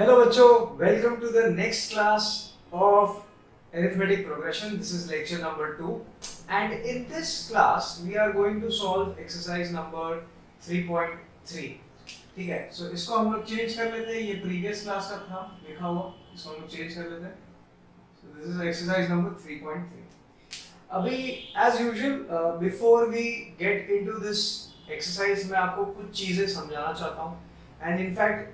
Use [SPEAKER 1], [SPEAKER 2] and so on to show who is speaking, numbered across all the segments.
[SPEAKER 1] Hello बच्चों, welcome to the next class of arithmetic progression. This is lecture number 2 and in this class we are going to solve exercise number 3.3. ठीक है, so इसको हम लोग change कर लेते हैं. ये previous class का था लिखा हुआ, इसको हम लोग चेंज कर लेते हैं. So this is exercise number 3.3. अभी as usual before we get into this exercise मैं आपको कुछ चीजें समझाना चाहता हूँ and in fact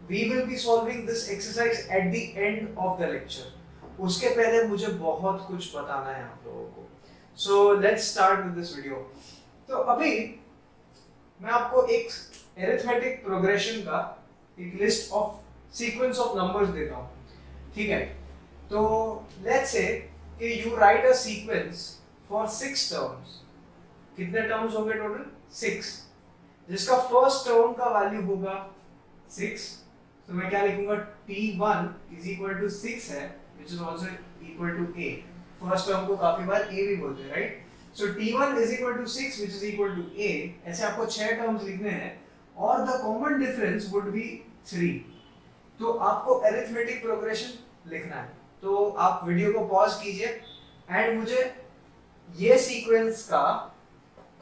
[SPEAKER 1] we will be solving this exercise at the end of the lecture. उसके पहले मुझे बहुत कुछ बताना है आप लोगों को. So let's start with this video. तो अभी मैं आपको एक arithmetic progression का एक list of sequence of numbers देता हूँ. ठीक है, तो let's say कि you write a sequence for 6 terms. कितने terms होंगे total? 6. जिसका first term का value होगा 6. तो मैं क्या लिखूंगा? T1 is equal to 6 है, which is also equal to A. First term को काफी बार A भी बोलते हैं, right? So T1 is equal to 6, which is equal to A. ऐसे आपको 6 टर्म्स लिखने हैं और the common difference would be 3. तो आपको arithmetic progression लिखना है. तो आप वीडियो को पॉज कीजिए एंड मुझे ये सीक्वेंस का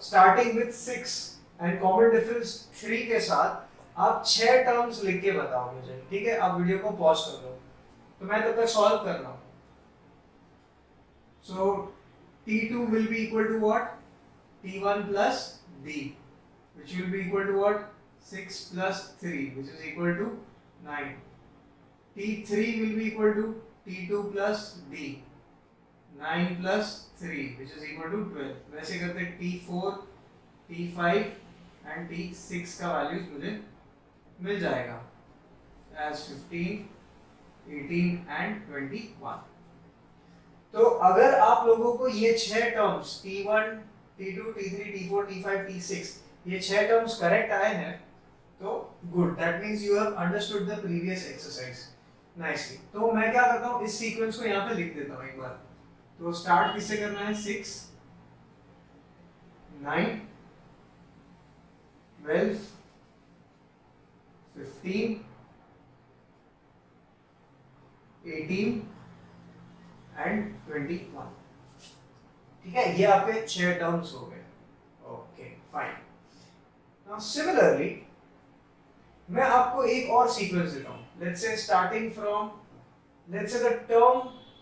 [SPEAKER 1] starting with 6 and common difference 3 के साथ आप 6 टर्म्स लिख के बताओ मुझे. ठीक है, आप वीडियो को पॉज कर लो. तो मैं तब तक सॉल्व कर रहा हूं. सो T2 will be equal to what? T1 plus D, which will be equal to what? 6 plus 3, which is equal to 9. T3 will be equal to T2 plus D, 9 plus 3, which is equal to 12. वैसे करते T4, T5 and T6 का values मुझे मिल जाएगा as 15, 18 and 21. तो अगर आप लोगों को ये 6 terms T1, T2, T3, T4, T5, T6 ये 6 टर्म्स करेक्ट आए हैं तो good, that means you have understood the previous exercise nicely. तो मैं क्या करता हूँ, इस सीक्वेंस को यहाँ पे लिख देता हूँ एक बार. तो स्टार्ट किससे करना है? 6, 9, 12, 15, 18 एंड 21. ठीक है, ये आपके 6 टर्म्स हो गए. Okay fine. नाउ सिमिलरली मैं आपको एक और सीक्वेंस देता हूं. Let's say starting from, let's say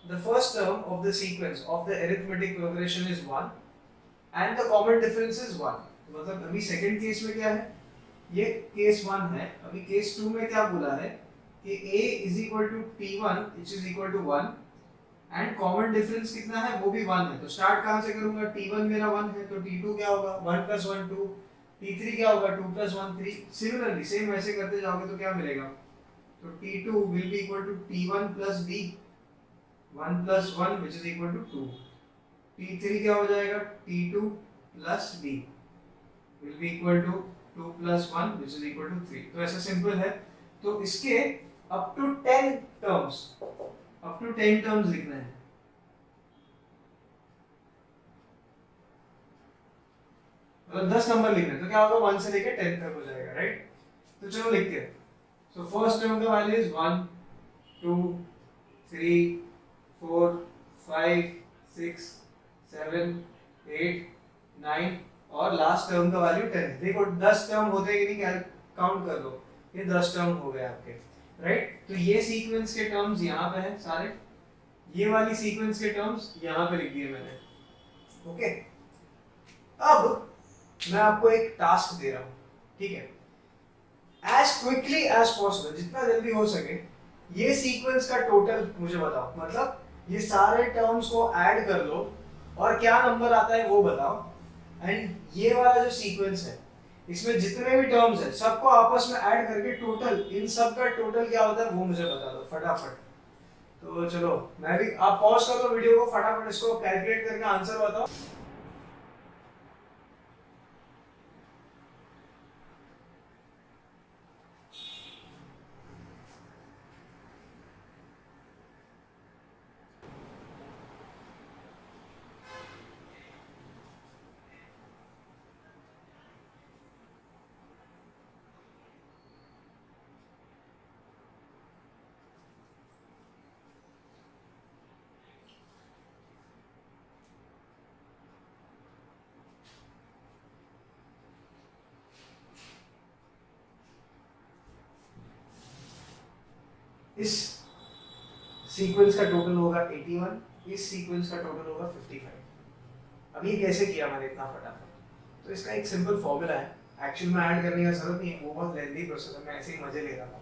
[SPEAKER 1] the first term of the sequence of the arithmetic progression is 1 and the common difference is 1. मतलब अभी सेकंड केस में क्या है? ये केस 1 है. अभी केस 2 में क्या बोला है कि A is equal to T1 which is equal to 1 and common difference कितना है? वो भी 1 है. तो स्टार्ट कहां से करूंगा? T1 मेरा 1 है तो T2 क्या होगा? 1 plus 1 2. T3 क्या होगा? 2 plus 1 3. सिमिलरली सेम वैसे करते जाओगे तो क्या मिलेगा? तो T2 will be equal to T1 plus D, 1 plus 1 which is equal to 2. T3 क्या हो जाएगा? T2 plus D will be equal to 2 plus 1 which is equal to 3. तो ऐसा सिंपल है. तो इसके up to 10 terms लिखना है. मतलब 10 नंबर लिखना है तो क्या होगा? 1 से लेके 10 तक हो जाएगा, राइट? तो चलो लिखते हैं. सो फर्स्ट टर्म का वैल्यू इज 1, 2, 3, 4, 5, 6, 7, 8, 9 और लास्ट टर्म का वैल्यू 10. देखो 10 टर्म होते कि नहीं, काउंट कर लो. ये 10 टर्म हो गए आपके, राइट? तो ये सीक्वेंस के टर्म्स यहाँ पे हैं सारे. ये वाली सीक्वेंस के टर्म्स यहाँ पे लिख दिए मैंने. ओके, अब मैं आपको एक टास्क दे रहा हूँ. ठीक है, एज क्विकली एज पॉसिबल, जितना जल्दी हो सके ये सीक्वेंस का टोटल मुझे बताओ. मतलब ये सारे टर्म्स को ऐड कर लो और क्या नंबर आता है वो बताओ. एंड ये वाला जो सीक्वेंस है इसमें जितने भी टर्म्स है सबको आपस में ऐड करके टोटल, इन सब का टोटल क्या होता है वो मुझे बता दो फटाफट. तो चलो मैं भी, आप पॉज कर लो वीडियो को, फटाफट इसको कैलकुलेट करके आंसर बताओ. इस सीक्वेंस का टोटल होगा 81, इस सीक्वेंस का टोटल होगा 55। अब ये कैसे किया मैंने इतना फटाफट? तो इसका एक सिंपल फॉर्मूला है, एक्चुअल में ऐड करने की जरूरत नहीं है, वो बहुत लेंथी प्रोसेस है, मैं ऐसे ही मजे ले रहा था।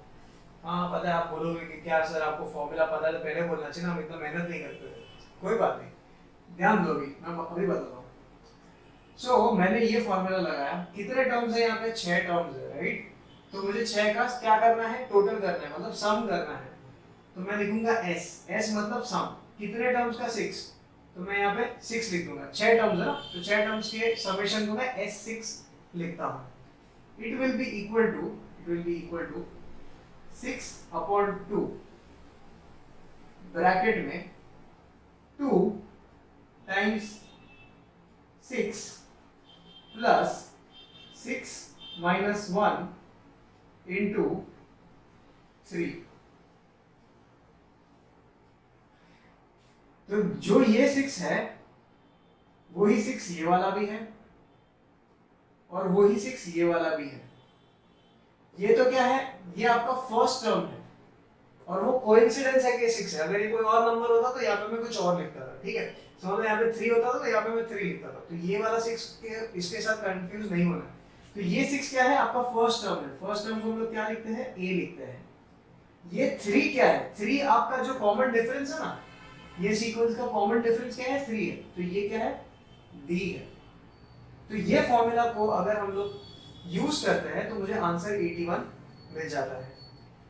[SPEAKER 1] हाँ पता है, आप बोलोगे कि क्या सर आपको फॉर्मूला पता है तो पहले बोलना चाहिए ना, हम इतना मेहनत नहीं करते थे। कोई बात नहीं, ध्यान दो अभी, मैं अभी बताता हूँ। सो मैंने ये फॉर्मूला लगाया, कितने टर्म्स है यहाँ पे? 6 टर्म्स है, राइट? तो मुझे 6 का क्या करना है? टोटल करना है, मतलब सम करना है। तो मैं लिखूंगा s, s मतलब सम। कितने टर्म्स का? 6। तो मैं यहाँ पे 6 लिख दूंगा, 6 टर्म्स है ना, तो 6 टर्म्स के समेशन को मैं s6 लिखता हूँ। It will be equal to 6/2 bracket में 2 टाइम्स 6 प्लस 6 माइनस 1 इंटू 3। तो जो ये 6 है वही 6 ये वाला भी है और वही 6 ये वाला भी है। ये तो क्या है? ये आपका फर्स्ट टर्म है और वो कोइंसिडेंस है कि 6 है। अगर ये कोई और नंबर होता तो यहाँ पे मैं कुछ और लिखता था, ठीक है? समझ में? यहाँ पे 3 होता था तो यहाँ पे मैं 3 लिखता था। तो ये वाला 6 के इसके साथ कंफ्यूज नहीं होना। तो ये 6 क्या है? आपका फर्स्ट टर्म है। फर्स्ट टर्म को हम लोग क्या लिखते हैं? a लिखते हैं। ये 3 क्या है? 3 आपका जो कॉमन डिफरेंस है ना, ये सीक्वेंस का कॉमन डिफरेंस क्या है? 3 है। तो ये क्या है? d है। तो ये फॉर्मूला को अगर हम लोग यूज करते हैं तो मुझे आंसर 81 मिल जाता है,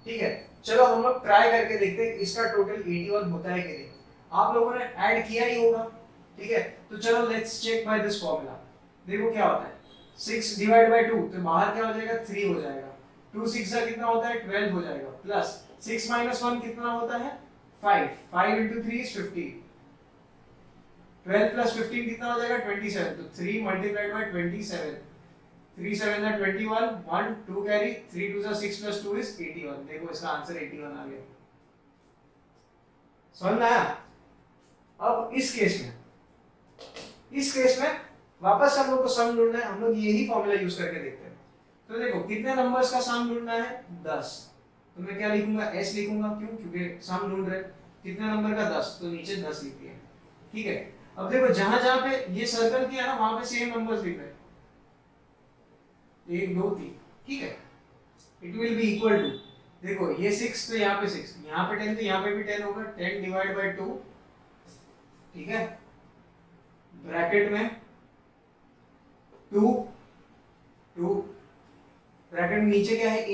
[SPEAKER 1] ठीक है? चलो हम लोग ट्राई करके देखते हैं इसका टोटल 81 होता है कि नहीं। आप लोगों ने ऐड किया ही होगा, ठीक है? तो चलो let's check by this formula. देखो क्या होता है, 6 डिवाइड बाय 2 तो बाहर क्या हो जाएगा? 3 हो जाएगा। 2 6 का कितना होता है? 12 हो जाएगा, प्लस 6 माइनस 1 कितना होता है? 5। 5 into 3 is 15। 12 plus 15 कितना हो जाएगा? 27। तो 3 multiplied by 27, 3 7 are 21, 1 2 carry, 3 2 6 plus 2 is 81। देखो इसका आंसर 81 आ गया। समझ में आया? अब इस केस में वापस हम लोग को सम ढूंढना है। हम लोग यही फॉर्मूला यूज करके देखते हैं। तो देखो कितने नंबर्स का सम ढूंढना है? 10। तो मैं क्या लिखूंगा? s लिखूंगा। क्यों? क्योंकि सम ढूंढ रहे। कितने नंबर का? 10। तो नीचे 10 लिख दिया, ठीक है? अब देखो जहां जहां पे ये सर्कल किया ना वहां पे सेम नंबर्स लिख रहे हैं, 1 2 3, ठीक है? It will be equal to, देखो ये 6 तो यहाँ पे 6, यहाँ पे 10 तो यहाँ पे भी 10 होगा। 10 डिवाइड बाय 2, ठीक है? ब्रैकेट में 2 2 ब्रैकेट में नीचे क्या है? a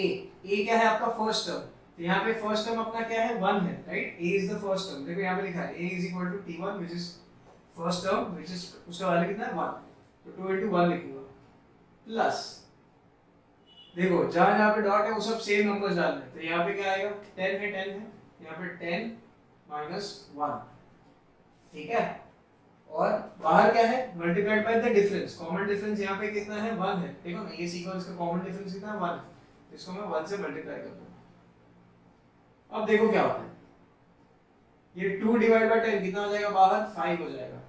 [SPEAKER 1] क्या है आपका? First term. तो यहाँ पे फर्स्ट टर्म अपना क्या है? 1 है, right? a is the first term. देखो यहाँ पे लिखा है a is equal to t1 which is first term, which is उसका वैल्यू कितना है? 1। तो 2 into 1 लिखूंगा, प्लस देखो जहां जहां पे डॉट है वो सब सेम नंबर्स डालने हैं। तो यहाँ पे क्या आएगा? 10 है, 10 है, यहाँ पे 10 माइनस 1, ठीक है? और बाहर क्या है? Multiplied by the difference. Common difference यहाँ पे कितना है? 1 है। देखो ना ये सीक्वेंस का कॉमन डिफरेंस कितना है? 1 है। तो इसको मैं 1 से मल्टीप्लाई कर दूंगा। अब देखो क्या होता है, ये 2 डिवाइड बाय 10 कितना हो जाएगा? बाहर 5 हो जाएगा।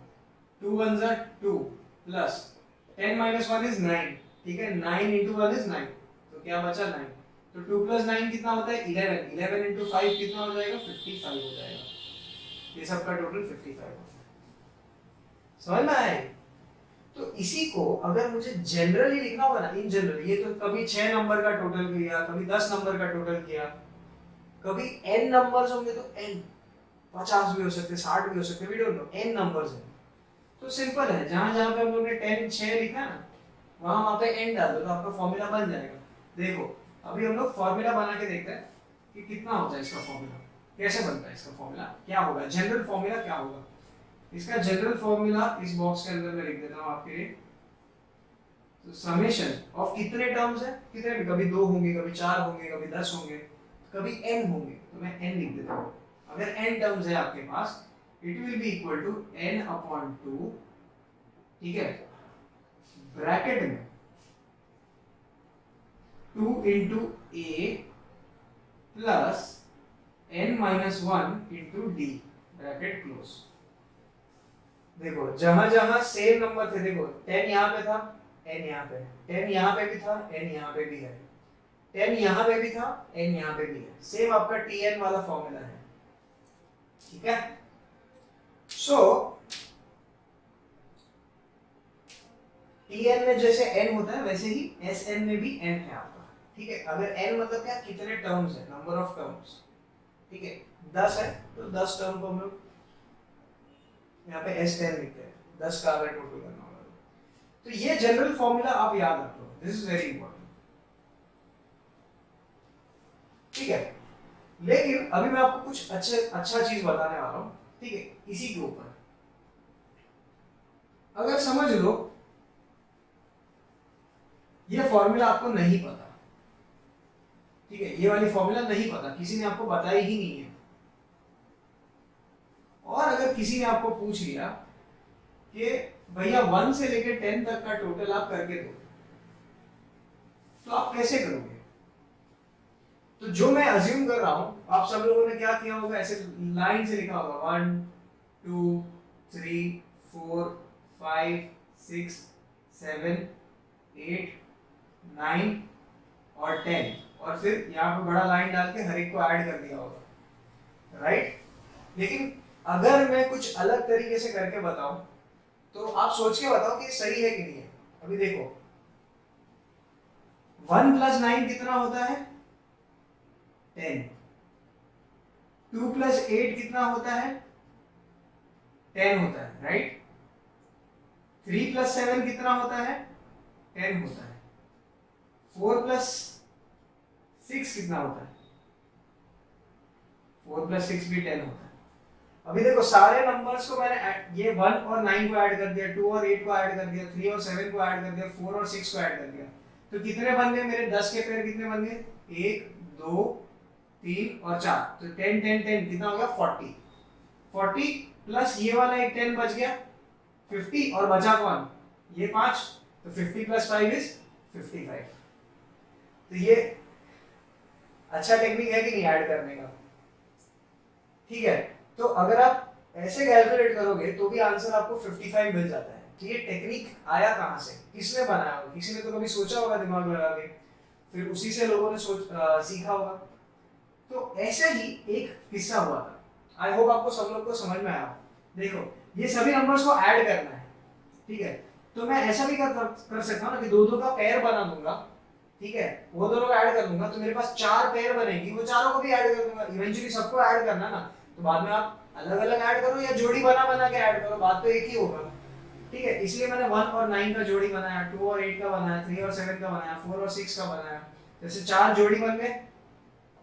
[SPEAKER 1] 2 1 जा 2 प्लस 10 माइनस 1 इज 9, ठीक है? 9 into 1 is 9, तो क्या बचा? 9। तो 2 plus 9 कितना होता है? 11। 11 into 5 कितना हो जाएगा? 55 हो जाएगा। ये सब का टोटल 55 हो जाएगा। समझ में आए? तो इसी को अगर मुझे जनरली लिखना होगा ना, इन जनरल, ये तो कभी 6 नंबर का टोटल किया, कभी 10 नंबर का टोटल किया, कभी n नंबर्स होंगे तो n 50 भी हो सकते, 60 भी हो सकते, we don't know, n numbers है। तो सिंपल है, जहां जहां पे हम लोग ने 10 6 लिखा है ना, वहां पे n डाल दो तो आपका फॉर्मूला बन जाएगा। देखो अभी हम लोग फॉर्मूला बना के देखते हैं कि कितना होता है इसका फॉर्मूला, कैसे बनता है इसका फॉर्मूला, क्या होगा जनरल फॉर्मूला, क्या होगा इसका जनरल फॉर्मूला। इस बॉक्स के अंदर मैं लिख देता हूं आपके लिए। तो समेशन ऑफ कितने टर्म्स है? कितने भी, कभी 2 होंगे, कभी 4 होंगे, कभी 10 होंगे, कभी n होंगे, तो मैं n लिख देता हूं। अगर n टर्म्स है आपके पास, it will be equal to n/2, ठीक है? ब्रैकेट में 2 into a plus n minus 1 into d, bracket close. देखो जहां जहां सेम नंबर थे, देखो 10 यहाँ पे था, n यहाँ पे, 10 यहाँ पे भी था, n यहाँ पे भी है, 10 यहाँ पे भी था, n यहाँ पे भी है, सेम आपका tn वाला फॉर्मूला है, ठीक है। सो tn में जैसे n होता है वैसे ही sn में भी n है आपका, ठीक है। अगर n मतलब क्या, कितने टर्म्स है, नंबर ऑफ टर्म्स, ठीक है। 10 है तो 10 टर्म को हम लोग यहाँ पे S10 लिखते हैं, 10 का अगर टोटल करना होगा तो ये जनरल फॉर्मूला आप याद रखो, दिस इज वेरी इंपॉर्टेंट, ठीक है। लेकिन अभी मैं आपको कुछ अच्छा चीज बताने वाला हूँ, ठीक है, इसी के ऊपर। अगर समझ लो ये फॉर्मूला आपको नहीं पता, ठीक है, ये वाली फॉर्मूला नहीं पता, किसी ने आपको बताई ही नहीं है, और अगर किसी ने आपको पूछ लिया कि भैया 1 से लेकर 10 तक का टोटल आप करके दो, तो आप कैसे करोगे? तो जो मैं अज्यूम कर रहा हूं, आप सब लोगों ने क्या किया होगा, ऐसे लाइन से लिखा होगा 1 2 3 4 5 6 7 8 9 और 10, और फिर यहाँ पे बड़ा लाइन डाल के हर एक को ऐड कर दिया होगा, राइट। लेकिन अगर मैं कुछ अलग तरीके से करके बताऊं तो आप सोच के बताओ कि सही है कि नहीं है। अभी देखो 1 + 9 कितना होता है, 10। 2 + 8 कितना होता है, 10 होता है, राइट। 3 + 7 कितना होता है, 10 होता है। 4 + 6 कितना होता है, 4 + 6 भी 10 होता है। अभी देखो सारे नंबर्स को मैंने ये 1 और 9 को ऐड कर दिया, 2 और 8 को ऐड कर दिया, 3 और 7 को ऐड कर दिया, 4 और 6 को ऐड कर दिया, तो कितने बन गए मेरे 10 के पेयर, कितने बन गए, 1 2 3 और 4, तो 10 10 10 कितना हो गया, 40। 40 प्लस ये वाला एक 10 बच गया, 50, और बचा कौन, ये 5, तो 50 + 5 इज 55। तो ये अच्छा टेक्निक है कि नहीं ऐड करने का, ठीक है। तो अगर आप ऐसे कैलकुलेट करोगे तो भी आंसर आपको 55 मिल जाता है। तो ये टेक्निक आया कहाँ से, किसने बनाया होगा, किसी ने तो कभी सोचा होगा दिमाग में लगा के, फिर उसी से लोगों ने सीखा होगा। तो ऐसे ही एक किस्सा हुआ था, आई होप आपको सब लोग को समझ में आया। देखो ये सभी नंबर्स को ऐड करना है, ठीक है। तो मैं ऐसा भी कर सकता हूँ ना कि दो दो का पेयर बना दूंगा, ठीक है, वो दोनों को ऐड कर दूंगा, तो मेरे पास 4 पेयर बनेगी, वो चारों को भी ऐड कर दूंगा। इवेंचुअली सबको ऐड करना ना, तो बाद में आप अलग अलग ऐड करो या जोड़ी बना बना के ऐड करो, बात तो एक ही होगा, ठीक है। इसलिए मैंने 1 और 9 का जोड़ी बनाया, 2 और 8 का बनाया, 3 और 7 का बनाया, 4 और 6 का बनाया। जैसे 4 जोड़ी बन गए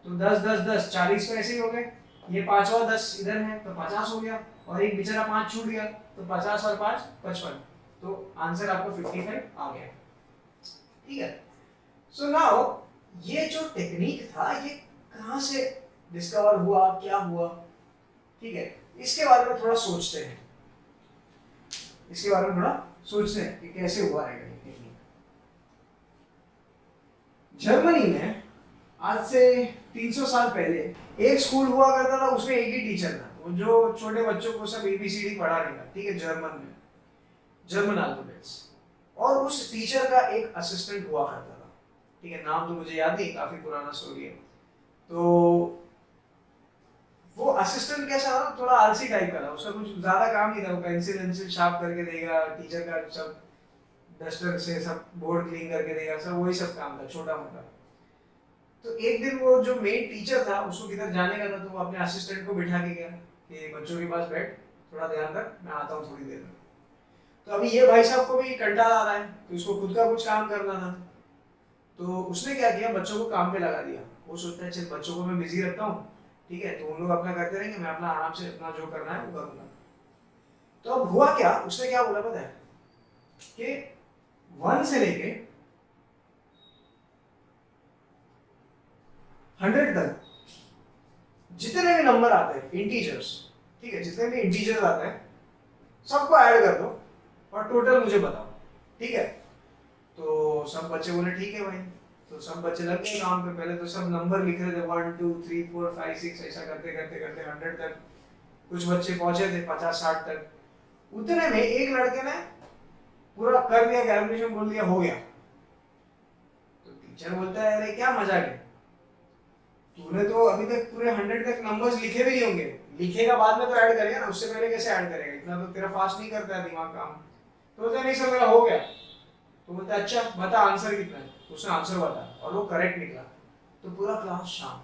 [SPEAKER 1] तो 10 10 10 40 तो ऐसे ही हो गए। ये पांचवा 10 इधर है तो 50 हो गया, और एक बेचारा 5 छूट गया, तो 50 और 5 55, तो आंसर आपको 55 आ गया, ठीक है। सो नाउ ये जो टेक्निक था ये कहाँ से डिस्कवर हुआ, क्या हुआ, ठीक है, इसके बारे में थोड़ा सोचते हैं, इसके बारे में थोड़ा सोचते हैं कि कैसे हुआ है ये टेक्निक। जर्मनी में आज से 300 साल पहले एक स्कूल हुआ करता था, उसमें एक ही टीचर था, वो जो छोटे बच्चों को सब ABCD पढ़ाने का, ठीक है, जर्मन में, जर्मन अल्फाबेट्स। और उस टीचर का एक असिस्टेंट हुआ करता था, ठीक है, नाम तो मुझे याद नहीं, काफी पुराना स्टोरी है। तो वो असिस्टेंट कैसा था, थोड़ा आलसी टाइप का था, उसका कुछ ज्यादा काम नहीं था, वो पेंसिल शार्प करके देगा, टीचर का सब डस्टर से सब बोर्ड क्लीन करके देगा, सब वही सब काम था, छोटा मोटा। तो एक दिन वो जो मेन टीचर था उसको किधर जाने का था, तो वो अपने असिस्टेंट को बिठा के गया कि बच्चों के पास बैठ, थोड़ा ध्यान रख, मैं आता हूँ थोड़ी देर में। तो अभी ये भाई साहब को भी कंटाला आ रहा है, तो उसको खुद का कुछ काम करना था, तो उसने क्या किया, बच्चों को काम पे लगा दिया। वो सोचता है चल बच्चों को मैं बिजी रखता हूँ, ठीक है, तो उन लोग अपना करते रहेंगे, मैं अपना आराम से अपना जो करना है वो करूँगा। तो अब हुआ क्या, उसने क्या बोला पता है, कि 1 से लेके 100 तक जितने भी नंबर आते हैं इंटीजर्स, ठीक है, जितने भी इंटीजर्स आते हैं सबको ऐड कर दो और टोटल मुझे बताओ, ठीक है। तो सब बच्चे बोले ठीक है भाई, तो सब बच्चे लग गए काम पे। पहले तो सब नंबर लिख रहे थे 1 2 3 4 5 6 ऐसा करते करते करते 100 तक, कुछ बच्चे पहुंचे थे 50 60 तक। उतने में एक लड़के ने पूरा कर दिया, कैलकुलेशन बोल दिया, हो गया। तो टीचर बोलता है अरे क्या मजाक है, तूने तो अभी तक पूरे 100 तक नंबर्स लिखे भी नहीं होंगे, लिखेगा बाद में तो ऐड करेगा ना, उससे पहले कैसे ऐड करेगा, इतना तो तेरा फास्ट नहीं करता है दिमाग काम। तो बोलता नहीं सर मेरा हो गया। तो बोलता अच्छा बता आंसर कितना है, उसने आंसर बताया और वो करेक्ट निकला। तो पूरा क्लास शांत,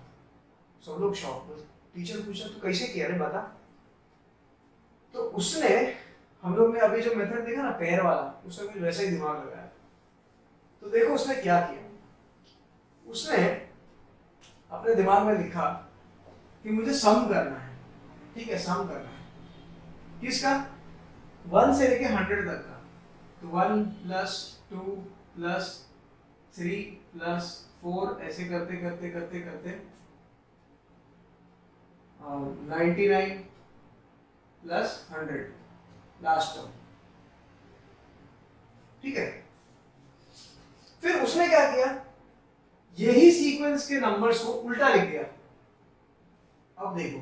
[SPEAKER 1] सब लोग शॉक। टीचर पूछा तू कैसे किया रे बता। तो उसने, हम लोग ने अभी जो मेथड देखा ना पैर वाला, उसने कुछ वैसा ही दिमाग लगाया। तो देखो उसने क्या किया, उसने अपने दिमाग में लिखा कि मुझे सम करना है, ठीक है सम करना है किसका, 1 से लेके 100 तक का। तो 1 प्लस 2 प्लस 3 प्लस 4 ऐसे करते करते करते करते 99 प्लस 100 लास्ट टर्म, ठीक है। फिर उसने क्या किया, यही सीक्वेंस के नंबर्स को उल्टा लिख दिया। अब देखो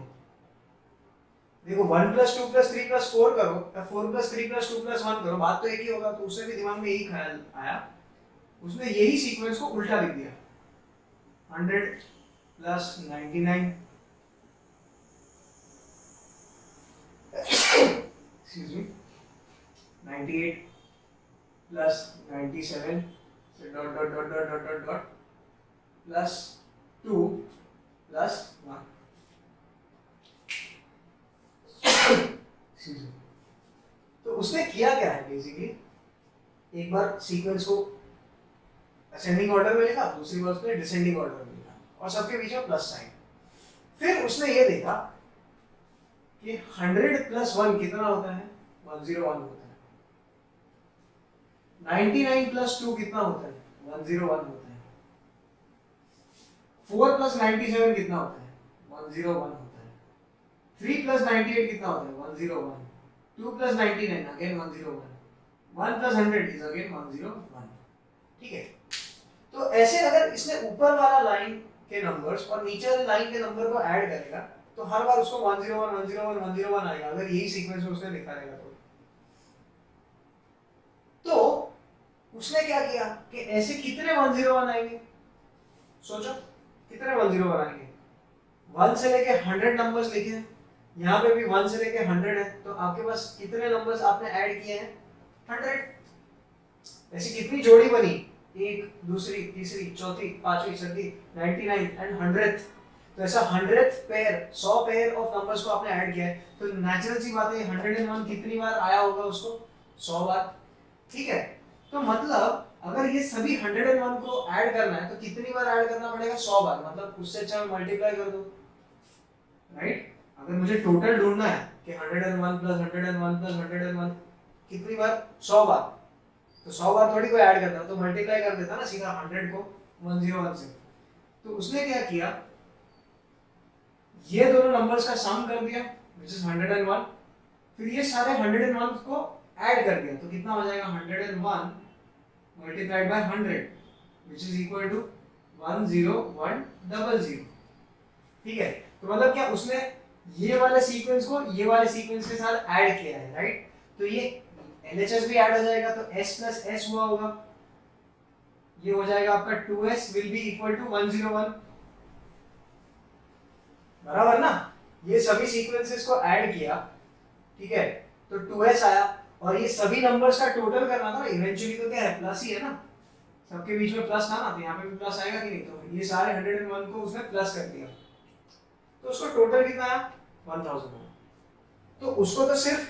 [SPEAKER 1] देखो 1 प्लस 2 प्लस 3 प्लस 4 करो या 4 प्लस 3 प्लस 2 प्लस 1 करो, बात तो एक ही होगा। तो उसने भी दिमाग में यही ख्याल आया, उसने यही सीक्वेंस को उल्टा लिख दिया। 100 प्लस 99 excuse me 98 प्लस 97 से dot dot dot dot dot dot dot plus 2 plus 1। तो उसने किया क्या है बेसिकली, एक बार सीक्वेंस को असेंडिंग ऑर्डर में लिखा, दूसरी बार उसने डिसेंडिंग ऑर्डर में लिखा और सबके बीच में प्लस साइन। फिर उसने ये देखा कि 100 प्लस 1 कितना होता है, 101 होता है। 99 प्लस 2 कितना होता है, 101 होता है। 4 प्लस 97 कितना होता है, 101 होता है। 3 प्लस 98 कितना होता है, 101। 2 plus 99 again 101। 1 plus 100 is again 101, ठीक है। तो ऐसे अगर इसने ऊपर वाला लाइन के नंबर्स और नीचे वाले लाइन के नंबर को ऐड करेगा तो हर बार उसको 101 101 101 आएगा, अगर यही सीक्वेंस में उसने लिखा रहेगा तो उसने क्या किया कि ऐसे कितने 101 आएंगे, सोचो कितने 101 आएंगे। 1 से लेके 100 नंबर्स लिखे हैं, यहाँ पे भी 1 से लेके 100 है, तो आपके पास कितने नंबर्स आपने ऐड किए हैं, 100। ऐसी कितनी जोड़ी बनी, एक दूसरी तीसरी चौथी पांचवी छठी 99 एंड 100th। तो ऐसा 100th pair 100 pair of numbers को आपने ऐड किया है, तो नेचुरल सी बात है 101 कितनी बार आया होगा उसको, 100 बार, ठीक है। तो मतलब अगर ये सभी 101 को ऐड करना है तो कितनी बार ऐड करना पड़ेगा, 100 बार। मतलब उससे अच्छा मैं मल्टीप्लाई कर दूं, राइट। अगर मुझे टोटल ढूंढना है कि 101 प्लस 101 प्लस 101 कितनी बार, 100 बार, तो 100 बार थोड़ी कोई ऐड करता, तो मल्टीप्लाई कर देता ना सीधा 100 को 101 से। तो उसने क्या किया, ये दोनों नंबर्स का सम कर दिया which is 101, फिर ये सारे 101 को ऐड कर दिया, तो कितना हो जाएगा 101 multiplied by 100 which is equal to 10100, ठीक है। तो मतलब क्या उसने ये वाले सीक्वेंस को ये वाले सीक्वेंस के साथ ऐड किया है, राइट। तो ये LHS भी ऐड हो जाएगा, तो S प्लस S हुआ होगा, ये हो जाएगा आपका 2S will be equal to 101, बराबर ना। ये सभी सीक्वेंसेस को ऐड किया, ठीक है, तो 2S आया और ये सभी नंबर्स का टोटल करना था, इवेंचुअली तो क्या है प्लस ही है ना, सबके बीच में प्लस था ना, तो यहाँ पे भी प्लस आएगा कि नहीं। तो ये सारे 101 को उसने प्लस कर दिया, तो उसको टोटल कितना आया 1000। तो उसको तो सिर्फ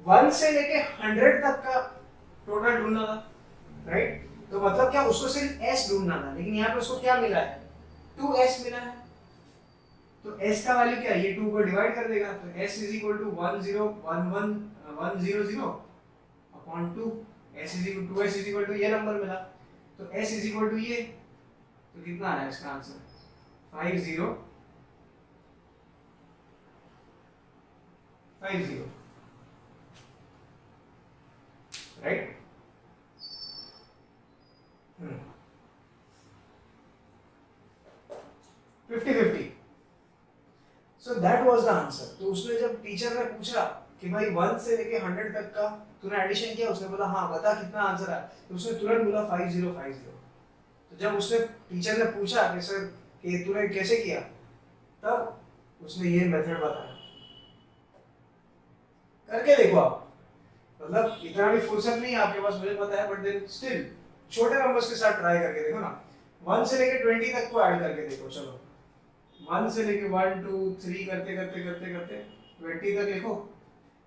[SPEAKER 1] 1 से लेके 100 तक का टोटल ढूंढना था, राइट। तो मतलब क्या उसको सिर्फ S ढूंढना था, लेकिन यहाँ पे उसको क्या मिला है, 2S मिला है। तो S का वैल्यू क्या है, ये 2 को डिवाइड कर देगा, तो S is equal to 10100 upon 2, S is equal to 2S is equal to ये नंबर मिला, तो S is equal to ये, तो कितना आया इसका answer 5050, right. 50-50, so that was the answer। तो उसने जब टीचर ने पूछा कि भाई 1 से लेके 100 तक का तूने एडिशन किया, उसने बोला हाँ बता कितना आंसर आया, तो उसने तुरंत बोला 5050। तो जब उसने टीचर ने पूछा कि सर कि तूने कैसे किया, तब उसने ये मेथड बताया, करके देखो आप। मतलब इतना भी फुर्सत नहीं है आपके पास, मुझे पता है, बट देन स्टिल छोटे नंबर्स के साथ ट्राई करके देखो ना। 1 से लेके 20 तक को ऐड करके देखो। चलो 1 से लेके 1 2 3 करते करते करते करते 20 तक लिखो,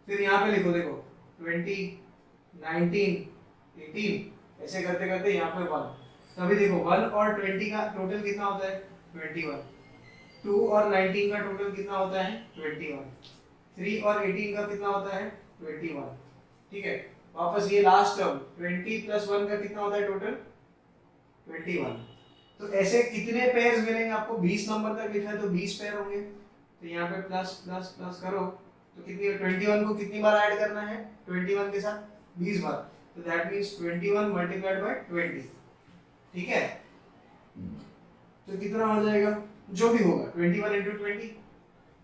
[SPEAKER 1] फिर यहाँ पे लिखो, देखो 20 19 18 ऐसे करते करते यहाँ पे 1। तो अभी देखो 1 और 20 का टोटल कितना होता है 21, 2 और 19 का टोटल कितना होता है 21, 3 और 18 का कितना होता है 21। ठीक है, वापस ये लास्ट टर्म 20 प्लस 1 का कितना होता है टोटल 21। तो ऐसे कितने पेयर्स मिलेंगे आपको, 20 नंबर तक लिखा है तो 20 पेयर होंगे। तो यहाँ पे प्लस प्लस प्लस करो तो कितनी, 21 को कितनी बार ऐड करना है 21 के साथ 20 बार। तो दैट मींस 21 मल्टीप्लाइड बाय 20। ठीक है, तो कितना हो जाएगा जो भी होगा 21 into 20।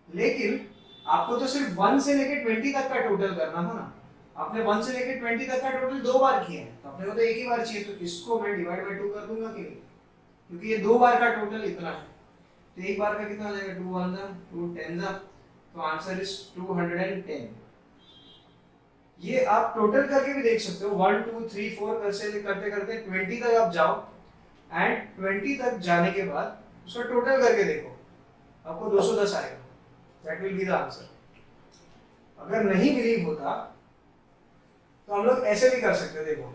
[SPEAKER 1] लेकिन आपको तो सिर्फ 1 से लेके 20 तक का टोटल करना था ना, आपने 1 से लेके 20 तक का टोटल 2 बार किया है, तो अपने को तो एक ही बार चाहिए, तो इसको मैं डिवाइड बाय 2 कर दूंगा कि नहीं, क्योंकि ये 2 बार का टोटल इतना है। तो एक बार का कितना हो जाएगा 2 1 जा 2 10 जा, तो आंसर इज 210। ये आप टोटल करके भी देख सकते हो, 1 2 3 4 करते करते 20 तक आप जाओ, एंड 20 तक जाने के बाद उसका टोटल करके देखो, आपको 210 आएगा। That will be the answer. अगर नहीं बिलीव होता तो हम लोग ऐसे भी कर सकते हैं, देखो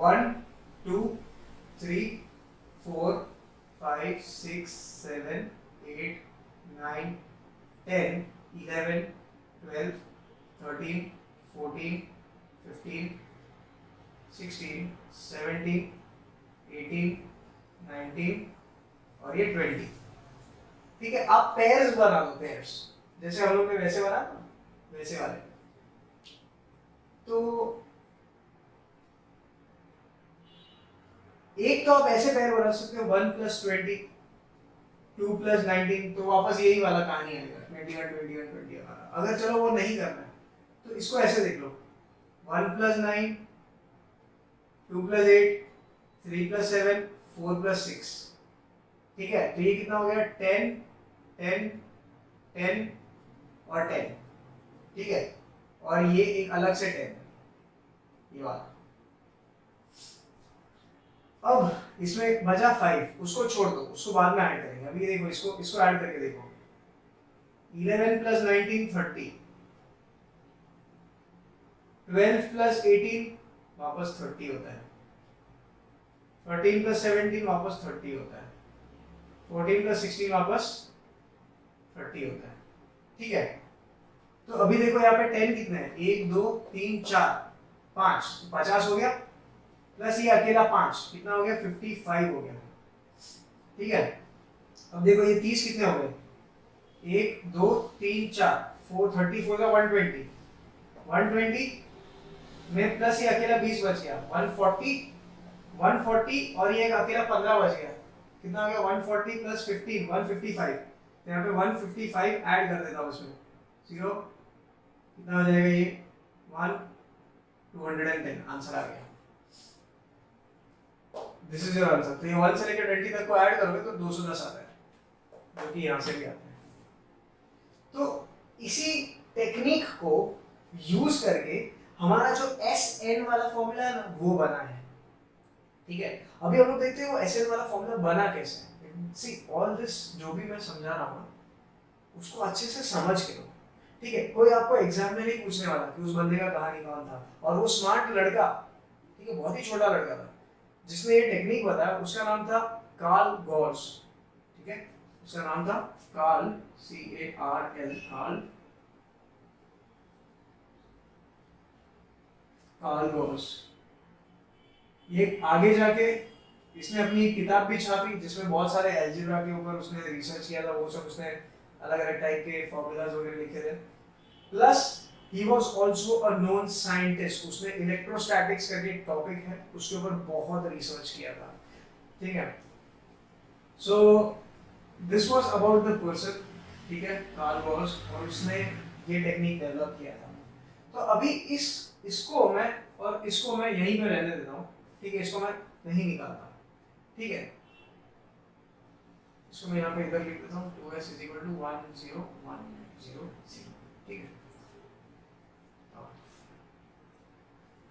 [SPEAKER 1] 1 2 3 4 5 6 7 8 9 10 11 12 13 14 15 16 17 18 19 और ये 20। ठीक है, आप पेयर्स बना दो, पेयर्स जैसे हम लोग ने वैसे बना वैसे वाले। तो एक तो आप ऐसे पेयर बना सकते हो 1 प्लस 20 2 प्लस 19, तो वापस यही वाला कहानी आएगा 21 21 21 वाला। अगर चलो वो नहीं करना है तो इसको ऐसे देख लो 1 प्लस 9 2 प्लस 8 3 प्लस 7 4 प्लस 6। ठीक है, तो ये कितना हो गया 10 10 10 और 10। ठीक है, और ये एक अलग से 10 ये वाला। अब इसमें बचा 5, उसको छोड़ दो, उसको बाद में ऐड करेंगे। अभी देखो इसको ऐड करके देखो 11 प्लस 19 30, 12 प्लस 18 वापस 30 होता है, 13 प्लस 17 वापस 30 होता है, 14 प्लस 16 वापस 30 होता है। ठीक है, तो अभी देखो यहाँ पे 10 कितने हैं 1 2 3 4 5, 50 हो गया, प्लस ये अकेला 5 कितना हो गया 55 हो गया। ठीक है, अब देखो ये 30 कितने हो गए 1 2 3 4 4 34 का 120 में प्लस ये अकेला 20 बच गया 140 और ये एक अकेला 15 बच गया, कितना हो गया 140 प्लस 15 155। तो यहाँ पे 155 ऐड कर देता हूँ उसमें 0, कितना हो जाएगा ये 210। आंसर आ गया, दिस इज योर आंसर। तो ये 1 से लेकर 20 तक को ऐड करोगे तो 210 आता है, जो कि यहाँ से भी आता है। तो इसी टेक्निक को यूज करके हमारा जो SN वाला फॉर्मूला है ना वो बना है। ठीक है, अभी हम लोग देखते हैं वो SN वाला फॉर्मूला बना कैसे है। सी ऑल दिस जो भी मैं समझा रहा हूँ उसको अच्छे से समझ के लो। ठीक है, कोई आपको एग्जाम में नहीं पूछने वाला कि उस बंदे का कहानी कौन था, और वो स्मार्ट लड़का, ठीक है, बहुत ही छोटा लड़का था जिसने ये टेक्निक बताया, उसका नाम था कार्ल गॉस। ठीक है, उसका नाम था कार्ल कार्ल गॉस। ये आगे जाके इसने अपनी एक किताब भी छापी जिसमें बहुत सारे अलजेब्रा के ऊपर उसने रिसर्च किया था, वो सब उसने अलग अलग टाइप के फॉर्मूलाज वगैरह लिखे थे। Plus he was also a known scientist, उसने इलेक्ट्रोस्टैटिक्स करके एक टॉपिक है उसके ऊपर बहुत रिसर्च किया था। ठीक है, so this was about the person, ठीक है, कार्ल गॉस, और उसने ये टेक्निक डेवलप किया था। तो अभी इसको मैं यहीं पे रहने देता हूँ। ठीक है, इसको मैं नहीं निकालता। ठीक है, इसको मैं यहाँ पे इधर लिख देता हूँ 2s इज इक्वल टू 1 0 1 0 0। ठीक है,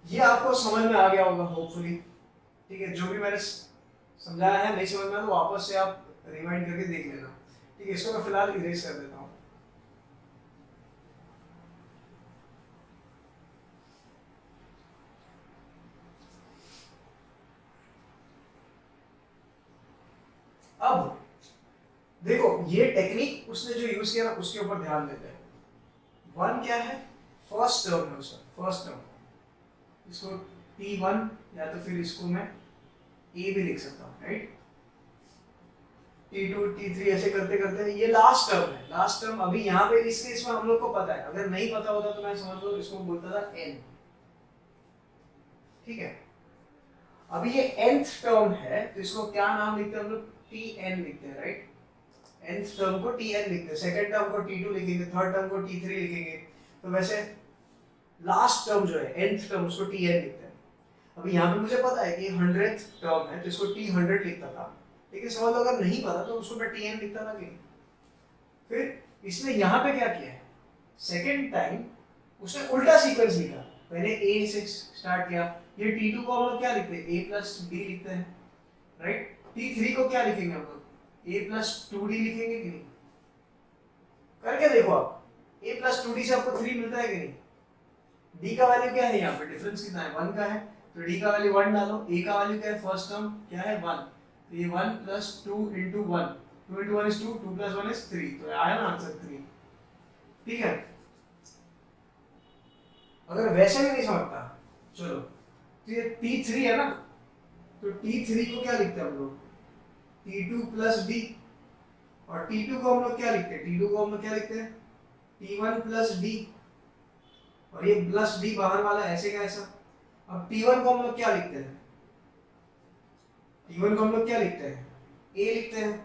[SPEAKER 1] ये आपको समझ में आ गया होगा होपफुली। ठीक है, जो भी मैंने समझाया है नहीं समझ में आया तो वापस से आप रिमाइंड करके देख लेना। ठीक है, इसको मैं फिलहाल इरेज कर देता हूँ। अब देखो ये टेक्निक उसने जो यूज किया ना उसके ऊपर ध्यान देते हैं। वन क्या है, फर्स्ट टर्म है उसका, फर्स्ट टर्म, इसको T1 या तो फिर इसको मैं A भी लिख सकता हूँ, राइट। T2 T3 ऐसे करते करते ये लास्ट टर्म है, लास्ट टर्म। अभी यहाँ पे इस केस में हम लोग को पता है, अगर नहीं पता होता तो मैं समझ लो इसको बोलता था n। ठीक है, अभी ये nth टर्म है तो इसको क्या नाम लिखते हैं हम लोग, Tn लिखते हैं, राइट। nth टर्म को Tn लिखते हैं, सेकंड टर्म को T2 लिखेंगे, थर्ड टर्म को T3 लिखेंगे। तो वैसे लास्ट टर्म जो है nth टर्म उसको Tn लिखते हैं। अभी यहाँ पे मुझे पता है कि 100th टर्म है तो इसको T100 लिखता था, लेकिन समझ लो अगर नहीं पता तो उसको मैं Tn लिखता था कि। फिर इसने यहाँ पे क्या किया है, सेकेंड टाइम उसने उल्टा सीक्वेंस लिखा, पहले A से स्टार्ट किया। ये T2 को हम लोग क्या लिखते हैं, A प्लस D लिखते हैं, राइट। T3 को क्या लिखेंगे हम लोग, A प्लस 2D लिखेंगे कि नहीं, करके देखो आप, A प्लस 2D से आपको 3 मिलता है कि नहीं। D का वैल्यू क्या है, यहाँ पे डिफरेंस कितना है, 1 का है, तो D का वैल्यू 1 डालो। A का वैल्यू क्या है, फर्स्ट टर्म क्या है 1, तो ये 1 plus 2 into 1, 2 into 1 is 2, 2 plus 1 is 3, तो आया ना आंसर 3। ठीक है, अगर वैसे भी नहीं समझता चलो, तो ये T3 है ना, तो T3 को क्या लिखते हैं हम लोग, T2 प्लस D, और T2 को हम लोग क्या लिखते हैं, T2 को हम लोग क्या लिखते हैं, T1 प्लस D, और ये प्लस D बाहर वाला ऐसे का ऐसा। अब T1 को हम लोग क्या लिखते हैं, T1 को हम लोग क्या लिखते हैं, A लिखते हैं,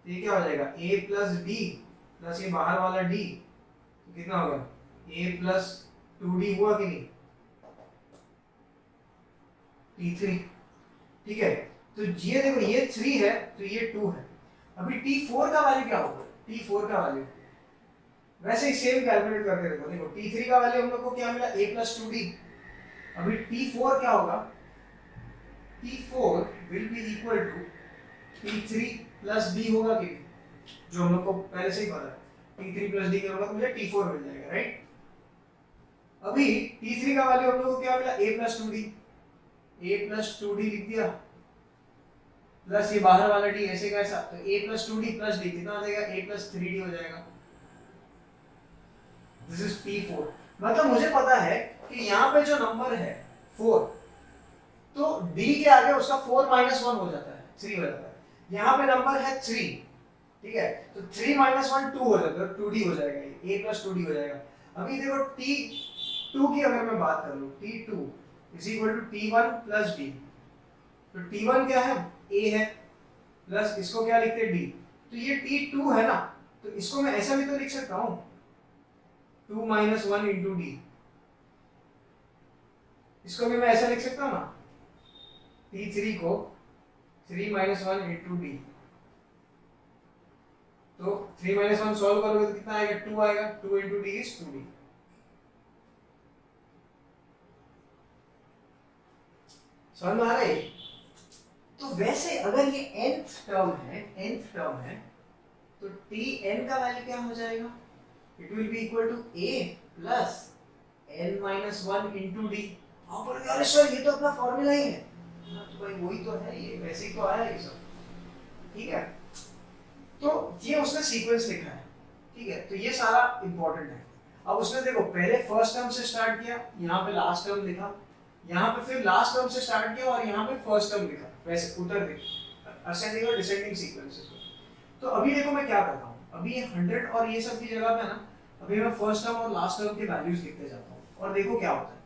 [SPEAKER 1] तो ये क्या हो जाएगा A प्लस D प्लस ये बाहर वाला D, तो कितना होगा A प्लस 2D हुआ कि नहीं, T3। ठीक है, तो ये देखो ये 3 है तो ये 2 है। अभी T4 का वैल्यू क्या होगा, T4 का वैल्यू वैसे ही सेम कैलकुलेट करके देखो। देखो T3 का वैल्यू हम लोग को क्या मिला, A प्लस 2D। अभी T4 क्या होगा, T4 will be equal to T3 plus D होगा कि, जो हम लोग को पहले से ही पता है, T3 प्लस D क्या होगा तो मुझे T4 मिल जाएगा, राइट। अभी T3 का वैल्यू हम लोग को क्या मिला, A plus 2D, A plus 2D लिख दिया, प्लस ये बाहर वाला D ऐसे कैसा, तो A plus 2D plus D कितना आ जाएगा, A प्लस 3D हो जाएगा। This is T4। मतलब मुझे पता है कि यहाँ पे जो नंबर है 4, तो D के आगे उसका 4 माइनस 1 हो जाता है, 3 हो जाता है। यहाँ पे नंबर है 3, ठीक है, तो 3 माइनस 1 2 हो जाता है, 2D हो जाएगा, ये A प्लस 2D हो जाएगा। अभी देखो T2 की अगर मैं बात कर लूँ, T2 is equal to T1 plus D, तो T1 क्या है, A है, प्लस इसको क्या लिखते हैं D, तो ये T2 है ना, तो इसको मैं ऐसा भी तो लिख सकता हूँ 2 माइनस 1 इंटू D, इसको भी मैं ऐसा लिख सकता हूँ ना, T3 को 3 माइनस 1 इंटू D, तो 3 माइनस 1 सॉल्व करोगे तो कितना आएगा, 2 आएगा, 2 इंटू D इज 2D। समझ में आ रहा है। तो वैसे अगर ये nth टर्म है, nth टर्म है, तो Tn का वैल्यू क्या हो जाएगा, it will be equal to A plus n minus 1 into D। आप बोलोगे अरे सर ये तो अपना फॉर्मूला ही है, तो भाई वही तो है, ये वैसे ही तो आया ये सब, ठीक है। तो ये उसने सीक्वेंस लिखा है, ठीक है, तो ये सारा इंपॉर्टेंट है। अब उसने देखो पहले फर्स्ट टर्म से स्टार्ट किया, यहाँ पे लास्ट टर्म लिखा, यहाँ पे फिर लास्ट टर्म से स्टार्ट किया और यहाँ पे फर्स्ट टर्म लिखा, वैसे उतर देख असेंडिंग और डिसेंडिंग सीक्वेंसेस में। तो अभी देखो मैं क्या करता हूँ, अभी ये 100 और ये सब की जगह पे ना, अभी मैं फर्स्ट टर्म और लास्ट टर्म के वैल्यूज लिखते जाता हूँ और देखो क्या होता है।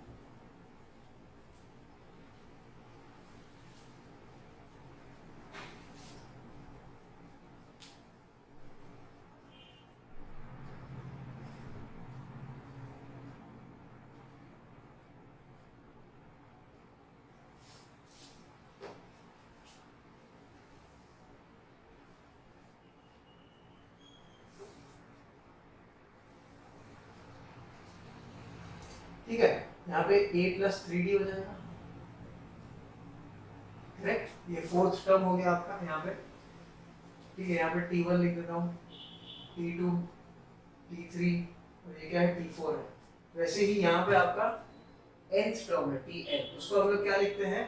[SPEAKER 1] ठीक है, यहाँ पे a प्लस 3d हो जाएगा, करेक्ट। ये फोर्थ टर्म हो गया आपका यहाँ पे, ठीक है। यहाँ पे t1 लिख देता हूँ, t2, t3 और ये क्या है t4 है। वैसे ही यहाँ पे आपका nth टर्म है tn, उसको हम लोग क्या लिखते हैं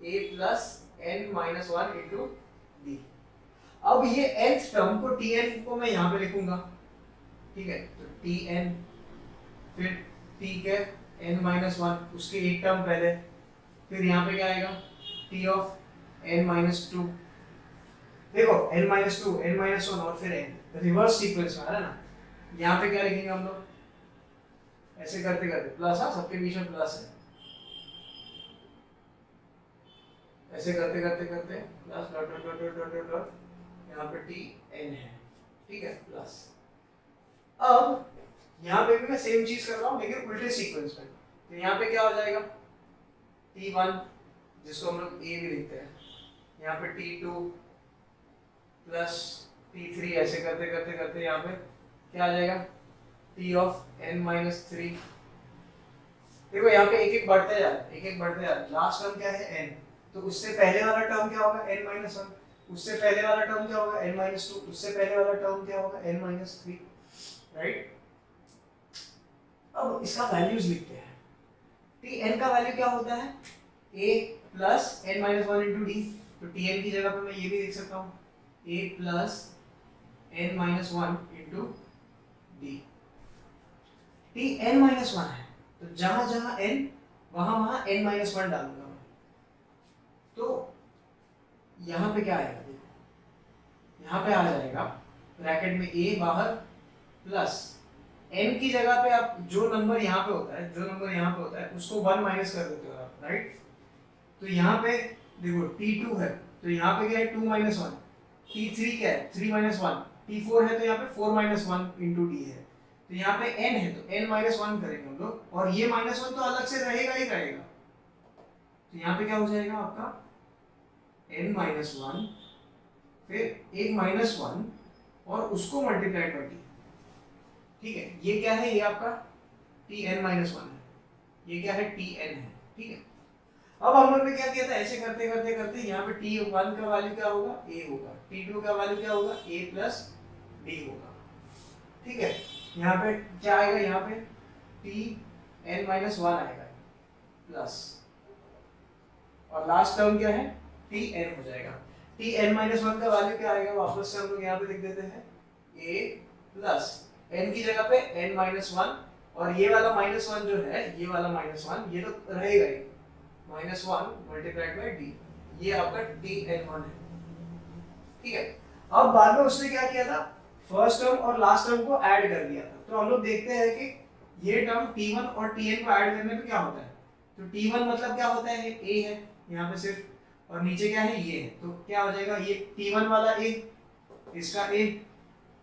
[SPEAKER 1] a plus n minus 1 into D. अब ये nth टर्म को tn को मैं यहाँ पे लिखूंगा, ठीक है। तो tn फिर t के n माइनस 1 उसके एक टर्म पहले, फिर यहाँ पे क्या आएगा t ऑफ n माइनस 2, देखो n माइनस 2 n माइनस 1 और फिर n रिवर्स सीक्वेंस में आ रहा है ना। यहाँ पे क्या लिखेंगे हम लोग, ऐसे करते करते प्लस, हाँ सबके बीच में प्लस है, ऐसे करते करते करते plus dot dot dot dot dot dot, यहाँ पे टी एन है, ठीक है प्लस। अब यहाँ पे भी मैं सेम चीज कर रहा हूँ लेकिन उल्टे सीक्वेंस में। तो यहाँ पे क्या हो जाएगा T1 जिसको हम लोग ए भी लिखते हैं, यहाँ पे T2 प्लस T3, ऐसे करते करते करते यहाँ पे क्या आ जाएगा T ऑफ n माइनस 3। देखो यहाँ पे एक एक बढ़ते जा रहा है, एक एक बढ़ते जा रहा है। लास्ट टर्म क्या है n, तो उससे पहले वाला टर्म क्या होगा n माइनस 1, उससे पहले वाला टर्म क्या होगा n माइनस 2, उससे पहले वाला टर्म क्या होगा n माइनस 3, राइट। अब इसका वैल्यूज लिखते हैं। Tn का वैल्यू क्या होता है a plus n minus 1 into d. तो Tn की जगह पे मैं ये भी लिख सकता हूँ a plus n minus 1 into D. Tn minus 1 है तो जहां जहां n वहां वहां n माइनस 1 डालूंगा मैं। तो यहाँ पे क्या आएगा, देखो यहाँ पे आ जाएगा ब्रैकेट में a बाहर प्लस n की जगह पे आप जो नंबर यहाँ पे होता है, जो नंबर यहाँ पे होता है उसको 1 माइनस कर देते हो आप, राइट। तो यहाँ पे देखो t2 है तो यहाँ पे क्या है 2 माइनस 1, t3 क्या है 3 माइनस 1, t4 है तो यहाँ पे 4 माइनस 1 इंटू डी है। तो यहाँ पे n है तो n माइनस 1 करेंगे हम लोग, और ये माइनस 1 तो अलग से रहेगा ही रहेगा। तो यहाँ पे क्या हो जाएगा आपका n माइनस 1 फिर एक माइनस 1 और उसको मल्टीप्लाई कर दी, ठीक है। ये क्या है, ये आपका Tn माइनस 1 है, ये क्या है Tn है, ठीक है। अब हम लोग ने क्या किया था, ऐसे करते करते करते यहाँ पे T1 का वैल्यू क्या होगा a होगा, T2 का वैल्यू क्या होगा a प्लस d होगा, ठीक है। यहाँ पे क्या आएगा, यहाँ पे Tn माइनस 1 आएगा प्लस, और लास्ट टर्म क्या है Tn हो जाएगा। Tn माइनस 1 का वैल्यू क्या आएगा, वापस से हम लोग यहाँ पे लिख देते हैं a प्लस n की जगह पे n माइनस 1, और ये वाला माइनस 1 जो है, ये वाला माइनस 1 ये तो रहेगा ही, माइनस 1 मल्टीप्लाइड बाई डी, ये आपका Tn1 है, ठीक है। अब बाद में उसने क्या किया था, फर्स्ट टर्म और लास्ट टर्म को ऐड कर दिया था। तो हम लोग देखते हैं कि ये टर्म T1 और Tn को ऐड करने पे क्या होता है। तो T1 मतलब क्या होता है, a है यहाँ पे सिर्फ, और नीचे क्या है ये है, तो क्या हो जाएगा ये T1 वाला a, इसका a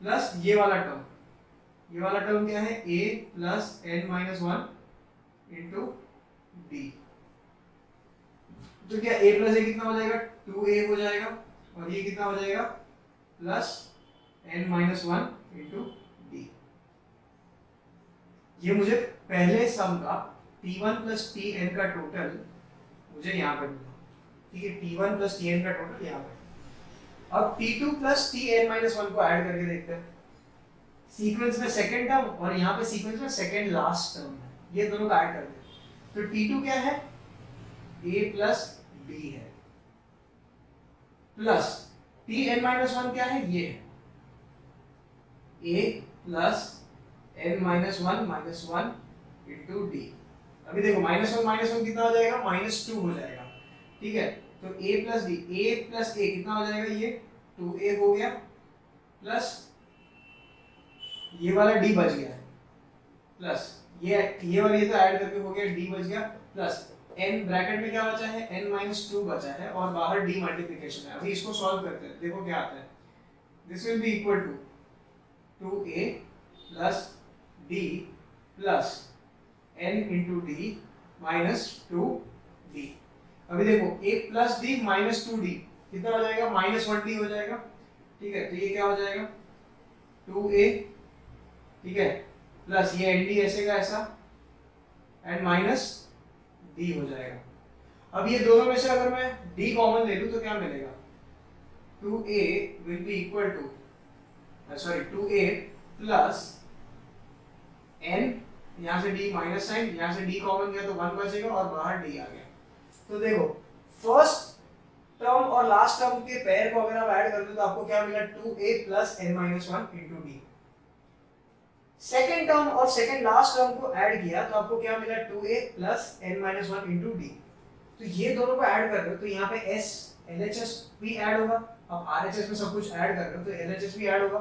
[SPEAKER 1] प्लस ये वाला टर्म, ये वाला टर्म क्या है a plus n minus 1 into d. तो क्या a प्लस a कितना हो जाएगा 2a हो जाएगा, और ये कितना हो जाएगा plus n minus 1 into D. ये मुझे पहले सम का T1 प्लस Tn का टोटल मुझे यहाँ पे मिला, ठीक है। T1 प्लस Tn का टोटल यहाँ पे। अब T2 प्लस Tn माइनस 1 को ऐड करके देखते हैं। सीक्वेंस में सेकंड टर्म और यहाँ पे सीक्वेंस में सेकंड लास्ट टर्म है, ये दोनों को ऐड करते हैं। तो T2 क्या है a प्लस d है, प्लस Tn माइनस 1 क्या है, ये है a plus n minus 1 minus 1 into D. अभी देखो माइनस 1 कितना हो जाएगा, माइनस 2 हो जाएगा, ठीक है। तो a plus D, a plus a कितना हो जाएगा, ये 2a हो गया, प्लस ये वाला d बच गया है, प्लस ये वाला ये तो ऐड करके हो गया, d बच गया, प्लस n ब्रैकेट में क्या बचा है, n माइनस 2 बचा है, और बाहर d मल्टीप्लिकेशन है। अभी इसको सॉल्व करते हैं, देखो क्या आता है। This will be equal to 2a plus d plus n into d minus 2d। अभी देखो a plus d minus 2d कितना हो जाएगा, माइनस 1d हो जाएगा, ठीक है। तो ये क्या हो जाएगा 2a, ठीक है, प्लस ये nd ऐसे का ऐसा एन माइनस डी हो जाएगा। अब ये दोनों में से अगर मैं d कॉमन ले लूं तो क्या मिलेगा, 2a will be equal to sorry 2a plus n, यहाँ से d माइनस साइन, यहाँ से d कॉमन गया तो 1 बचेगा और बाहर d आ गया। तो देखो फर्स्ट टर्म और लास्ट टर्म के पेयर को अगर आप ऐड कर दो तो आपको क्या मिला, 2a plus n minus 1 into D. Second term और सेकेंड लास्ट टर्म को ऐड किया तो आपको क्या मिला, 2a plus n minus 1 into d. तो ये दोनों को ऐड कर रहे हो तो यहाँ पे s LHS भी ऐड होगा, अब RHS में सब कुछ ऐड कर रहे हो तो LHS भी ऐड होगा,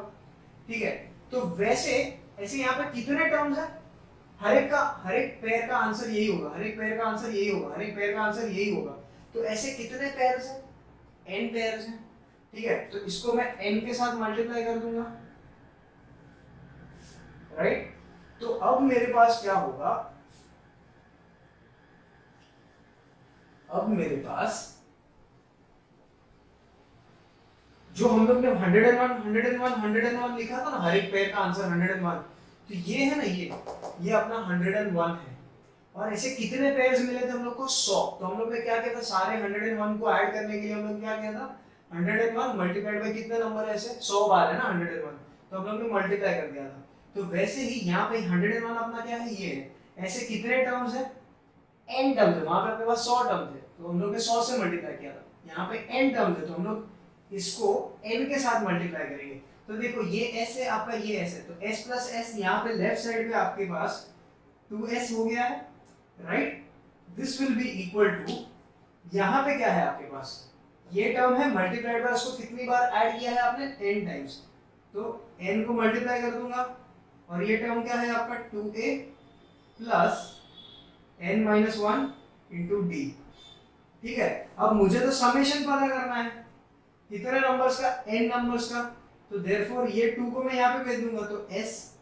[SPEAKER 1] ठीक है। तो वैसे ऐसे यहाँ पे कितने टर्म्स है, हर एक पेयर का आंसर यही होगा, हर एक पेयर का आंसर यही होगा, हर एक पेयर का आंसर यही होगा। तो ऐसे कितने पेयर्स हैं, n पेयर्स हैं, ठीक है। तो इसको मैं n के साथ मल्टीप्लाई कर दूंगा, राइट। तो अब मेरे पास क्या होगा, अब मेरे पास जो हम लोग ने 101 लिखा था ना, हर एक पेयर का आंसर 101, तो ये है ना, ये अपना 101 है। और ऐसे कितने पेयर्स मिले थे हम लोग को, 100। तो हम लोग ने क्या किया था, सारे 101 को ऐड करने के लिए हम लोग क्या किया था, 101 मल्टीप्लाइड बाय कितने नंबर है, ऐसे 100 बार है ना 101, तो हम लोग ने मल्टीप्लाई कर दिया था। तो वैसे ही यहाँ पे 101 अपना क्या है, ये है। ऐसे कितने टर्म्स है, n टर्म्स है, वहां पे अपने पास 100 टर्म्स थे तो हम लोग ने 100 से मल्टीप्लाई किया था। यहाँ पे n टर्म्स है तो हम लोग इसको n के साथ मल्टीप्लाई करेंगे। तो देखो ये s है आपका, ये s है, तो s प्लस s यहाँ पे लेफ्ट साइड पे आपके पास 2s हो गया है, right. This will be equal to, यहाँ पे क्या है आपके पास, ये टर्म है मल्टीप्लाइड बाय, उसको कितनी बार ऐड किया है आपने, n टाइम्स, तो n को मल्टीप्लाई कर दूंगा। और ये टर्म क्या है आपका, 2a plus n minus 1 into D, ठीक है। अब मुझे तो समेशन पता करना है कितने नंबर्स का, n नंबर्स का, तो देयरफॉर ये 2 को मैं यहाँ पे भेज दूंगा, तो s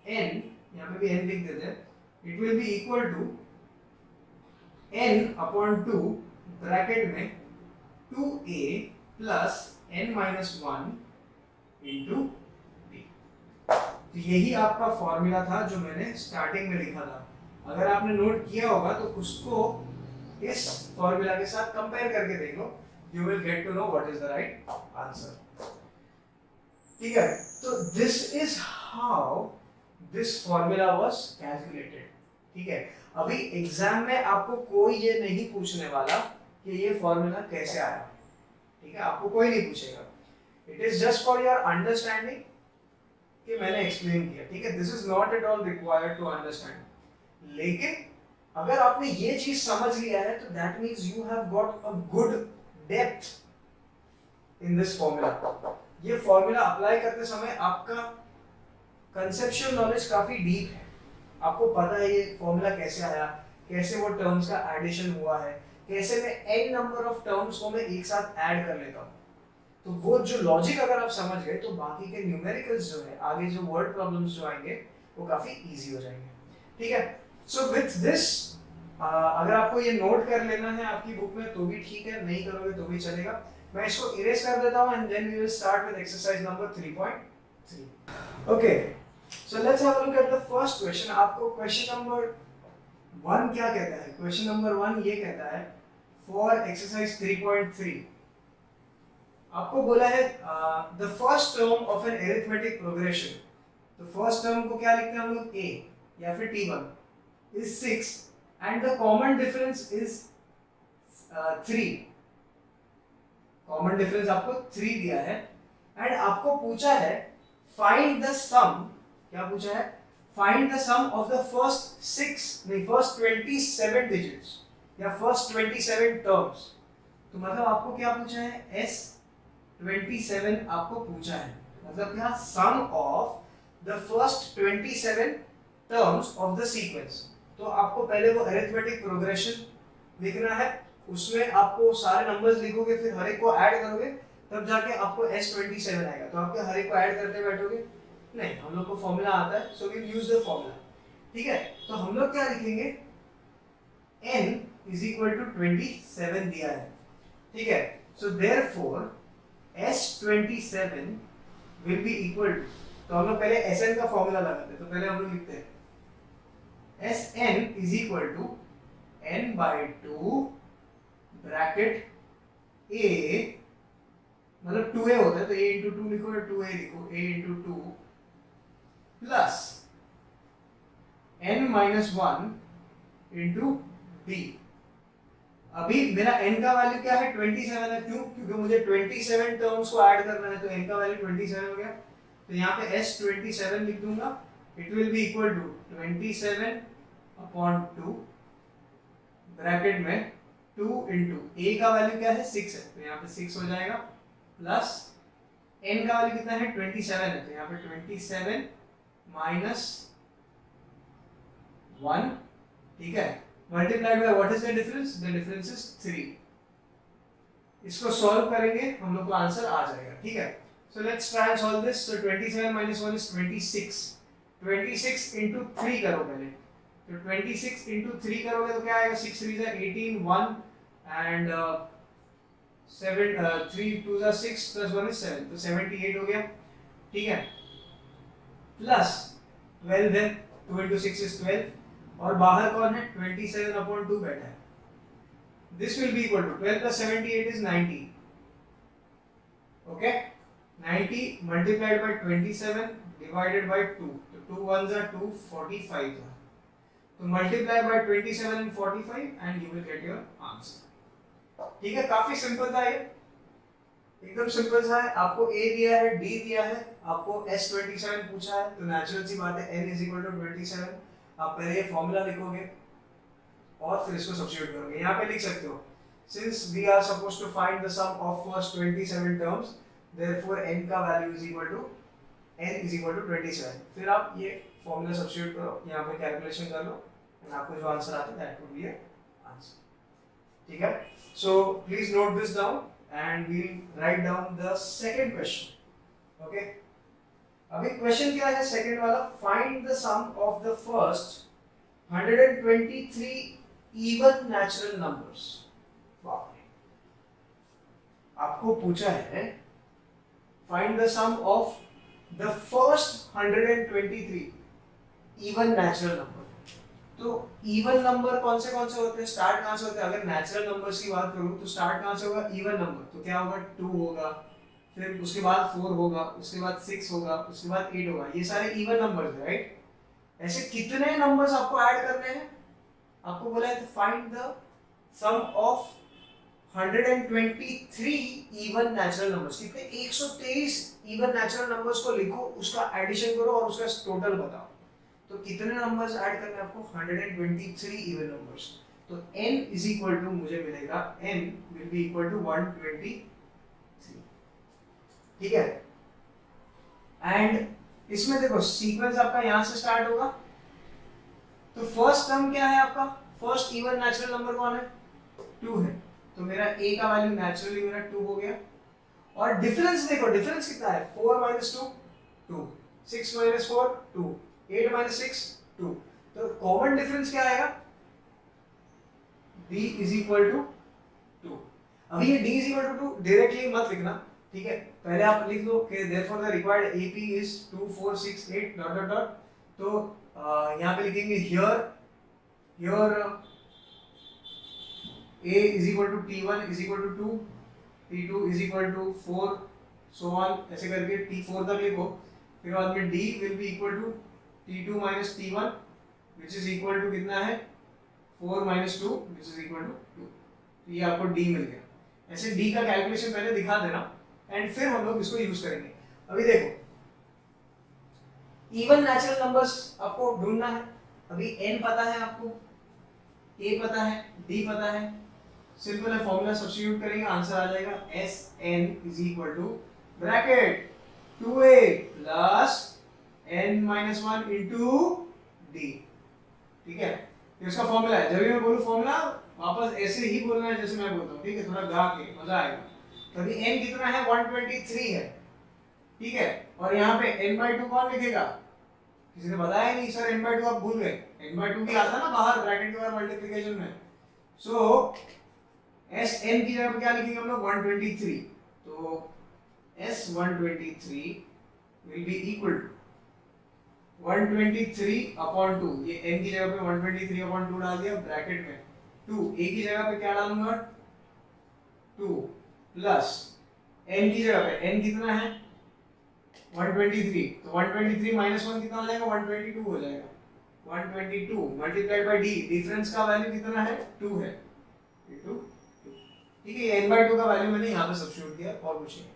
[SPEAKER 1] n, यहाँ पे भी n लिख देते हैं, it will be equal to n upon 2 bracket में 2a plus n minus 1 into d. तो यही आपका फॉर्मूला था जो मैंने स्टार्टिंग में लिखा था। अगर आपने नोट किया होगा तो उसको इस फॉर्मूला के साथ कंपेयर करके देखो, you will get to know what is the right answer, ठीक है। तो this is how this formula was calculated, ठीक है। अभी एग्जाम में आपको कोई ये नहीं पूछने वाला कि ये फॉर्मूला कैसे आया, ठीक है, आपको कोई नहीं पूछेगा। It is just for your understanding कि मैंने एक्सप्लेन किया, ठीक है। This is not at all required to understand. लेकिन अगर आपने ये चीज समझ लिया है तो that means you have got a good depth in this formula. ये फॉर्मूला अप्लाई करते समय आपका कंसेप्चुअल नॉलेज काफी डीप है, आपको पता है ये फॉर्मूला कैसे आया, कैसे वो टर्म्स का एडिशन हुआ है, कैसे मैं n नंबर ऑफ टर्म्स को मैं एक साथ ऐड कर लेता हूँ। तो वो जो लॉजिक अगर आप समझ गए तो बाकी के न्यूमेरिकल्स जो है, आगे जो वर्ड प्रॉब्लम्स जो आएंगे वो काफी इजी हो जाएंगे, ठीक है। सो विथ दिस अगर आपको ये नोट कर लेना है आपकी बुक में तो भी ठीक है, नहीं करोगे तो भी चलेगा। मैं इसको इरेज कर देता हूँ and then we will start with exercise number 3.3। Okay, so let's have a look at the first question. आपको क्वेश्चन नंबर 1 क्या कहता है? क्वेश्चन नंबर 1 ये कहता है फॉर एक्सरसाइज 3.3 आपको बोला है the first term of an arithmetic progression. तो फर्स्ट टर्म को क्या लिखते हैं हम लोग, a या फिर t1 is 6 and the common difference is 3। Common difference आपको 3 दिया है एंड आपको पूछा है फाइंड द सम। क्या पूछा है? Find the sum of the first 27 digits या फर्स्ट 27 टर्म्स। तो मतलब आपको क्या पूछा है, S27 आपको पूछा है, मतलब क्या, sum of the first 27 terms of the sequence. तो आपको पहले वो अरिथमेटिक प्रोग्रेशन लिखना है, उसमें आपको सारे नंबर्स लिखोगे, फिर हर एक को ऐड करोगे, तब जाके आपको S27 आएगा। तो आपके हर एक को ऐड करते बैठोगे नहीं, हम लोग को फॉर्मूला आता है, so we use the formula, ठीक है। तो हम लोग क्या लिखेंगे, n इज इक्वल टू 27 दिया है, ठीक है। So therefore S27 will be equal to, तो हम लोग पहले Sn का फॉर्मूला लगाते हैं, तो पहले हम लोग लिखते हैं S n is equal to n by 2 bracket a, मतलब 2a होता है तो a इंटू 2 लिखो या 2a लिखो, a into 2 plus n minus 1 into b। अभी मेरा n का वैल्यू क्या है 27 है, क्यों? क्योंकि मुझे 27 टर्म्स को ऐड करना है, तो n का वैल्यू 27 हो गया। तो यहाँ पे s 27 लिख दूंगा, it will be equal to 27 upon 2 bracket में 2 इंटू a का वैल्यू क्या है 6 है, तो यहाँ पे 6 हो जाएगा, प्लस n का वैल्यू कितना है 27 है, तो यहाँ पे 27 माइनस 1, ठीक है, multiplied by what is the difference? The difference is 3। इसको सॉल्व करेंगे हम लोग को आंसर आ जाएगा, ठीक है। So let's try and solve this. So 27 minus 1 is 26, 26 into 3 करो पहले, तो 26 इंटू 3 करोगे तो क्या आएगा, 6 3 जा 18, 1 एंड 7 3 2 जा 6 प्लस 1 इज 7, तो 78 हो गया, ठीक है, प्लस 12 है, 2 इंटू 6 इज 12, और बाहर कौन है 27 अपॉन 2 बैठा है, this will be equal to 12 plus 78 is 90, okay, 90 multiplied by 27 divided by 2, तो 2 1 जा 2, 45 जा, तो multiply by 27 and 45 and you will get your answer, ठीक है। काफी सिंपल था ये, एकदम सिंपल सा है। आपको a दिया है, d दिया है, आपको s27 पूछा है, तो नेचुरल सी बात है n इज इक्वल टू 27, आप पहले ये फॉर्मूला लिखोगे और फिर इसको सब्स्टिट्यूट करोगे। यहाँ पे लिख सकते हो, since we are supposed to find the sum of first 27 terms, therefore n का value is equal to n is equal to 27। फिर आप ये फॉर्मूला सब्स्टिट्यूट करो, यहाँ पे कैलकुलेशन कर लो, एंड आपको जो आंसर आता है दैट वुड बी आंसर, ठीक है। So please note this down and we'll write down the second question, okay. अभी क्वेश्चन क्या है सेकंड वाला, find the sum of the first 123 even natural numbers. आपको पूछा है find the sum of the first 123 even natural number. तो even number कौन से होते हैं, स्टार्ट कहां से होते हैं? अगर नेचुरल नंबर्स की बात करूं तो स्टार्ट कहां से होगा, इवन नंबर, तो क्या होगा 2 होगा, फिर उसके बाद 4 होगा, उसके बाद 6 होगा, उसके बाद 8 होगा, ये सारे इवन नंबर्स हैं, राइट। ऐसे कितने नंबर्स आपको ऐड करने हैं? आपको बोला है find the sum of 123 even natural numbers. कितने? 123 इवन नेचुरल नंबर्स को लिखो, उसका एडिशन करो और उसका टोटल बताओ। तो कितने नंबर्स ऐड करने हैं आपको? 123 इवन नंबर्स। तो n इज इक्वल टू मुझे मिलेगा n will be equal to 123, ठीक है। एंड इसमें देखो सीक्वेंस आपका यहां से स्टार्ट होगा, तो फर्स्ट टर्म क्या है आपका? फर्स्ट इवन नेचुरल नंबर कौन है? 2 है, तो मेरा a का वैल्यू नेचुरली मेरा 2 हो गया। और डिफरेंस देखो, डिफरेंस कितना है? 4 माइनस 2 2, 6 माइनस 4 2, 8 माइनस 6 2, तो कॉमन डिफरेंस क्या आएगा? d is equal to 2। अभी ये d is equal to 2 directly मत लिखना, ठीक है, पहले आप लिख दो कि therefore the required AP is 2 4 6 8 dot dot dot. तो यहाँ पे लिखेंगे here a is equal to t1 is equal to 2, t2 is equal to 4, so on, ऐसे करके t4 तक लिखो। फिर बाद में d will be equal to t2 minus t1 which is equal to कितना है? 4 minus 2 which is equal to 2। तो ये आपको d मिल गया। ऐसे d का कैलकुलेशन पहले दिखा देना एंड फिर हम लोग इसको यूज करेंगे। अभी देखो इवन नेचुरल नंबर्स आपको ढूंढना है। अभी n पता है आपको, a पता है, d पता है, सिंपल है, फॉर्मूला सब्स्टिट्यूट करेंगे, आंसर आ जाएगा Sn is equal to bracket 2a plus n minus 1 into d, ठीक है। ये उसका फॉर्मूला है। जब भी मैं बोलूं फॉर्मूला वापस ऐसे ही बोलना है जैसे मैं बोलता हूँ, ठीक है, थोड़ा गा के मजा आएगा। तभी n कितना है? 123 है, ठीक है। और यहाँ पे n/2 कौन लिखेगा? किसी ने बताया नहीं सर, n/2 आप भूल गए। n/2 भी आता है ना बाहर ब्रैकेट के बाहर मल्टीप्लिकेशन में। सो Sn की जगह पे क्या लिखेंगे हम लोग? 123। तो S123 will be equal to 123 upon 2, ये n की जगह पे 123 अपॉन 2 डाल दिया ब्रैकेट में 2, a की जगह पे क्या डालूंगा 2 प्लस n की जगह पे n कितना है 123, तो 123 माइनस 1 कितना हो जाएगा 122 हो जाएगा। 122 मल्टीप्लाइड बाय d, डिफरेंस का वैल्यू कितना है 2 है इनटू 2। ठीक है, ये n/2 का वैल्यू मैंने यहाँ पे सब्स्टिट्यूट किया और कुछ नहीं।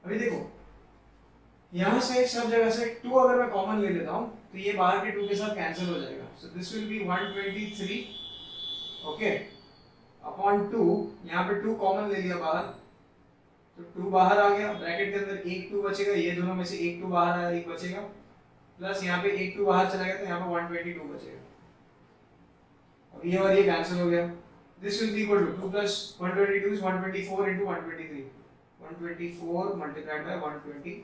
[SPEAKER 1] अभी देखो यहाँ से सब जगह से 2 अगर मैं कॉमन ले लेता हूँ तो ये बाहर के 2 के साथ कैंसिल हो जाएगा, so this will B 123 okay upon 2, यहाँ पे 2 कॉमन ले लिया बाहर तो 2 बाहर आ गया, ब्रैकेट के अंदर एक 2 बचेगा, ये दोनों में से एक 2 बाहर आया, एक बचेगा, प्लस यहाँ पे एक 2 बाहर चला गया तो यहाँ पे 122 बचेगा। अब ये और ये कैंसिल हो गया, this will be equal to 2 plus 122 is 124 into 123, 124 multiplied by 123,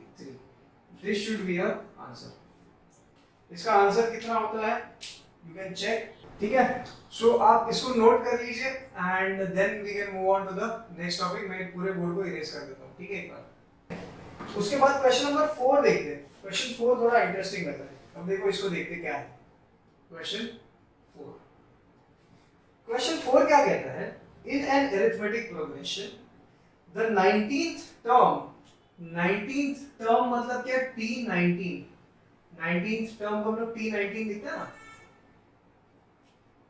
[SPEAKER 1] this should be your answer. इसका आंसर कितना होता है यू कैन चेक, ठीक है। सो आप इसको नोट कर लीजिए and then we can move on to the next topic. मैं पूरे बोर्ड को इरेज कर देता हूँ, ठीक है एक बार। उसके बाद क्वेश्चन नंबर 4 देखते हैं। क्वेश्चन 4 थोड़ा इंटरेस्टिंग लग रहा है। अब देखो इसको देखते क्या है। क्वेश्चन 4, क्वेश्चन 4 क्या कहता है, in an arithmetic progression the 19th term, 19th term मतलब क्या T19, 19th टर्म को हम लोग T19 लिखते हैं ना,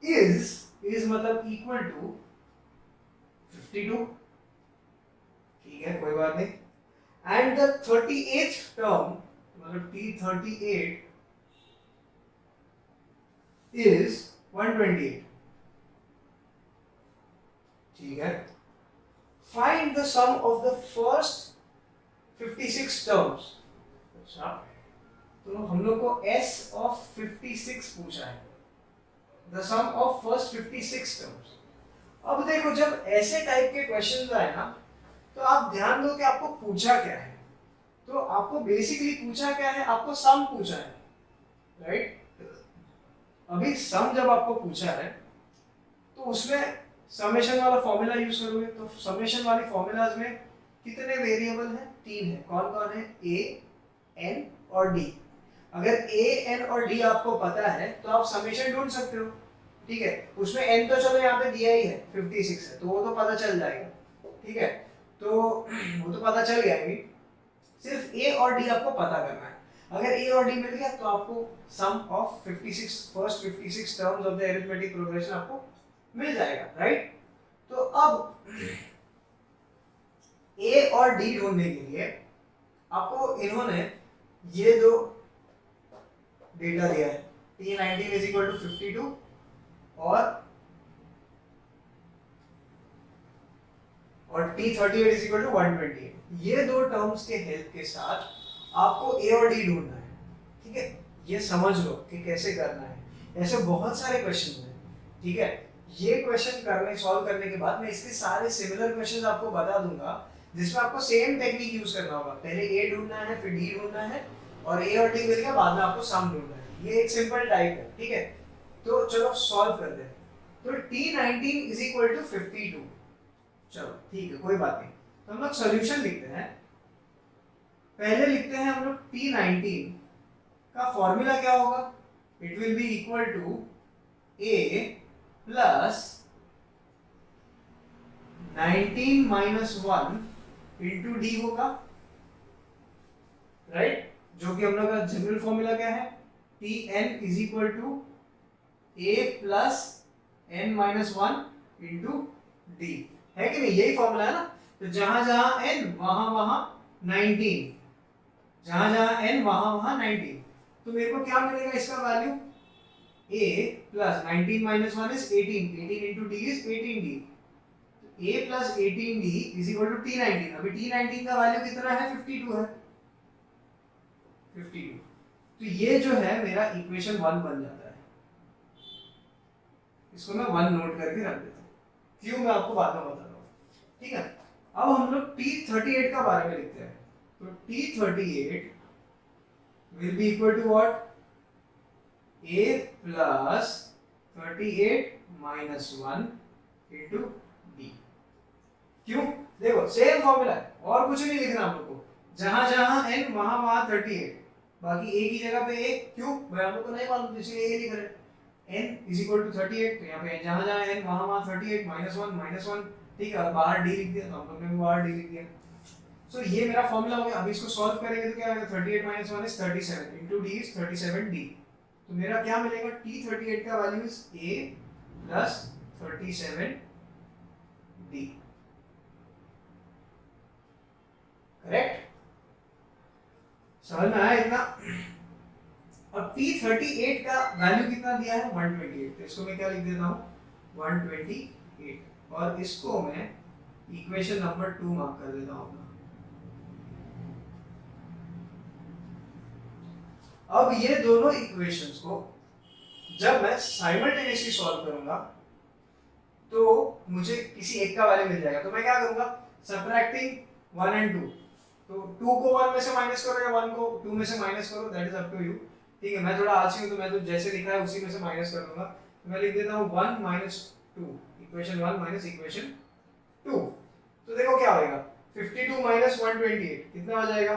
[SPEAKER 1] is मतलब इक्वल टू 52, ठीक है कोई बात नहीं, एंड द 38th टर्म मतलब T38 is 128, ठीक है। Find the sum of the first 56 terms. अच्छा तो हम लोग को S of 56 पूछा है, the sum of first 56 terms। अब देखो जब ऐसे टाइप के क्वेश्चंस आए ना तो आप ध्यान दो कि आपको पूछा क्या है। तो आपको बेसिकली पूछा क्या है, आपको सम पूछा है, राइट। अभी सम जब आपको पूछा है तो उसमें समेशन वाला फॉर्मूला यूज करोगे, तो समेशन वाली फॉर्मूलाज में कितने वेरिएबल हैं, 3 है। कौन कौन है, a, n और d। अगर a, n और d आपको पता है तो आप समेशन ढूंढ सकते हो, ठीक है। उसमें n तो चलो यहाँ पे दिया ही है 56 है तो वो तो पता चल जाएगा, ठीक है। तो वो तो पता चल गया अभी, सिर्फ a और d आपको पता करना है। अगर a और d मिल गया तो आपको sum of 56 first 56 terms of the arithmetic progression आपको मिल जाएगा, राइट। तो अब a और d ढूंढने के लिए आपको इन्होंने ये दो डेटा दिया है, T19 is equal to 52 और T38 is equal to 128। ये दो टर्म्स के हेल्प के साथ आपको a और d ढूंढना है, ठीक है। ये समझ लो कि कैसे करना है। ऐसे बहुत सारे क्वेश्चन हैं, ठीक है। ये क्वेश्चन सॉल्व करने के बाद मैं इसके सारे सिमिलर क्वेश्चन आपको बता दूंगा जिसमें आपको सेम टेक्निक यूज करना होगा। पहले a ढूंढना है, फिर d ढूंढना है और a और d मिल गया, बाद में आपको सम ढूंढना है। ये एक सिंपल टाइप है, ठीक है। तो चलो सॉल्व करते हैं। तो T19 is equal to 52, चलो ठीक है कोई बात नहीं। तो हम लोग सॉल्यूशन लिखते हैं। पहले लिखते हैं हम लोग T19 का फॉर्मूला क्या होगा, it will be equal to a plus 19 minus 1 into d होगा, राइट। जो कि हम लोग का जनरल फॉर्मूला क्या है, Tn is equal to a plus n minus 1 into d, है कि नहीं, यही फॉर्मूला है ना। तो जहां जहां n वहां वहां 19, जहां जहां n वहां वहां 19, तो मेरे को क्या मिलेगा इसका value, a plus 19 minus 1 is 18, 18 into d is 18d, a plus 18d is equal to T19। अभी T19 का वैल्यू कितना है, 52 है, 52। तो ये जो है मेरा इक्वेशन 1 बन जाता है। इसको मैं 1 नोट करके रख देता हूँ, क्यों मैं आपको बाद में बता रहा हूँ, ठीक है। अब हम लोग T38 का बारे में लिखते हैं। तो T38 will be equal to what, a plus 38 minus 1 into d। क्यों, देखो सेम फॉर्मूला है और कुछ नहीं लिखना हम लोग को। जहां जहां n वहां वहां 38, बाकी a की जगह पे a, क्यों भाई हम लोग को नहीं मालूम इसलिए a लिख रहे हैं। n इज इक्वल टू 38, तो यहाँ पे जहाँ जहाँ n वहाँ वहाँ 38 -1 ठीक है, और बाहर d लिख दिया, तो हम लोग ने भी बाहर d लिख दिया। सो ये मेरा फॉर्मूला हो गया। अब इसको सॉल्व करेंगे तो क्या आएगा, 38 - 1 is 37 into d is 37d। तो मेरा क्या मिलेगा, t38 का value is a plus 37d, correct? समझ में आया इतना? अब t38 का वैल्यू कितना दिया है, 128, तो इसको मैं क्या लिख देता हूँ 128, और इसको मैं इक्वेशन नंबर 2 मार्क कर देता हूँ। अब ये दोनों इक्वेशंस को जब मैं साइमल्टेनियसली सॉल्व करूंगा तो मुझे किसी एक का वैल्यू मिल जाएगा। तो मैं क्या करूंगा, सबट्रैक्टिंग 1 and 2, तो 2 को 1 में से माइनस करो या 1 को 2 में से माइनस करो, that is up to you. ठीक है, मैं थोड़ा आलसी हूं तो मैं तो जैसे लिखा है उसी में से माइनस कर दूंगा। तो मैं लिख देता हूं 1 - 2, इक्वेशन 1 माइनस इक्वेशन 2। तो देखो क्या होगा, 52 - 128 कितना हो जाएगा,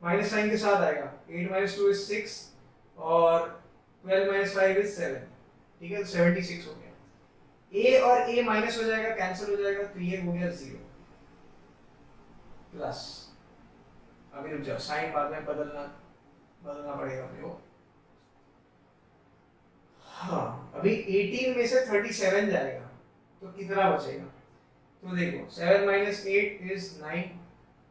[SPEAKER 1] माइनस साइन के साथ आएगा, 8 - 2 इज 6 और 12 - 5 इज 7, ठीक है, तो 76 हो गया। a और a माइनस हो जाएगा, कैंसिल हो जाएगा, तो ये हो गया 0 प्लस, अभी रुक जाओ, साइन बाद में बदलना पड़ेगा अपने को। हाँ, अभी 18 में से 37 जाएगा तो कितना बचेगा, तो देखो 7 - 8 इज 9,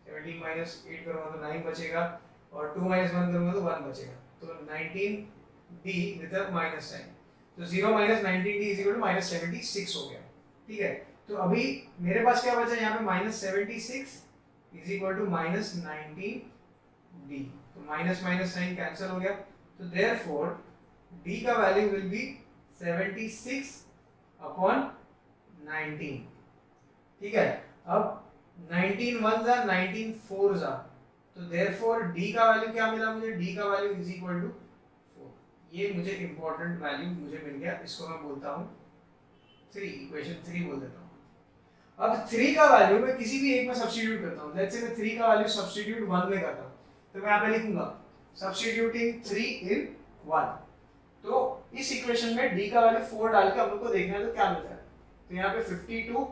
[SPEAKER 1] 17 - 8 करूंगा तो 9 बचेगा, और 2 - 1 करूंगा तो 1 बचेगा, तो 19d with a minus sign, तो 0 - 19d इज इक्वल टू -76 हो गया। ठीक है, तो अभी मेरे पास क्या बचा यहाँ पे, -76 इज इक्वल टू -19d, तो माइनस माइनस साइन कैंसिल हो गया, तो देयरफॉर d का वैल्यू विल बी 76 अपॉन 19। ठीक है, अब 19 1 जा 19 4 जा, तो देयरफॉर d का वैल्यू क्या मिला मुझे, d का वैल्यू इज इक्वल टू 4। ये मुझे इंपॉर्टेंट वैल्यू मुझे मिल गया, इसको मैं बोलता हूँ 3, इक्वेशन 3 बोल देता हूँ। अब 3 का वैल्यू मैं किसी भी एक में सब्स्टिट्यूट करता हूँ, लेट्स से मैं 3 का वैल्यू सब्स्टिट्यूट 1 में करता हूँ, तो मैं यहाँ पे लिखूंगा सब्स्टिट्यूटिंग 3 in 1, तो इस इक्वेशन में d का वैल्यू 4 डाल के हम लोग को देखना है तो क्या मिलता है, तो यहाँ पे 52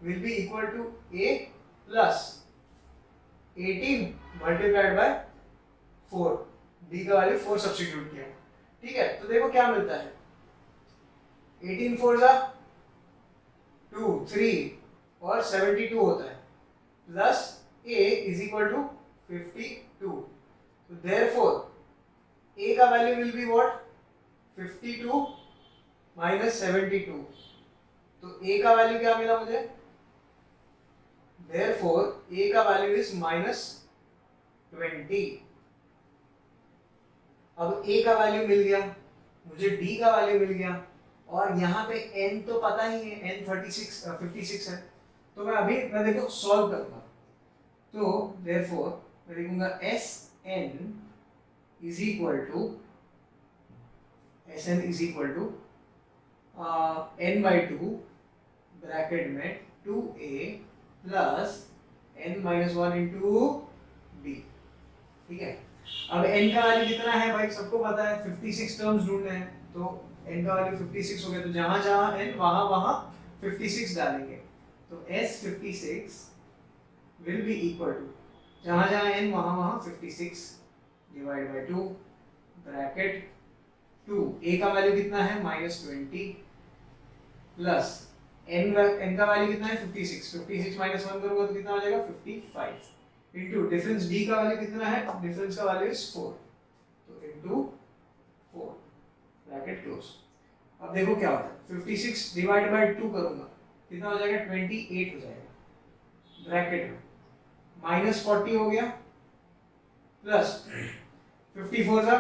[SPEAKER 1] will be equal to a plus 18 multiplied by 4, d का वैल्यू 4 सब्स्टिट्यूट किया। ठीक है, तो देखो क्या मिलता है, 18 4 जा 2 3 और 72 होता है, plus a is equal to 52, so therefore a का value will be what, 52 minus 72, तो a का वैल्यू क्या मिला मुझे, therefore a का वैल्यू is -20। अब a का वैल्यू मिल गया, मुझे d का वैल्यू मिल गया, और यहाँ पे n तो पता ही है, n 56 है, तो मैं देखो सॉल्व करूंगा, तो therefore मैं लिखूंगा Sn is equal to n/2 bracket में 2a plus n-1 into d। ठीक है, अब n का वैल्यू कितना है भाई, सबको पता है, 56 टर्म्स ढूंढने हैं, तो n का वैल्यू 56 हो गया, तो जहां जहां n वहां 56 डालेंगे, तो S56 will be equal to, जहां जहां n वहां 56 डिवाइड बाय 2 ब्रैकेट 2, a का वैल्यू कितना है -20 प्लस n का वैल्यू कितना है 56 -1 करूंगा तो कितना हो जाएगा 55 इंटू डिफरेंस d का वैल्यू कितना है, डिफरेंस का वैल्यू इज 4, तो इंटू 4 ब्रैकेट क्लोज। अब देखो क्या होता है, 56 डिवाइड बाय 2 करूंगा कितना हो जाएगा 28 हो जाएगा, ब्रैकेट में -40 हो गया प्लस 54 था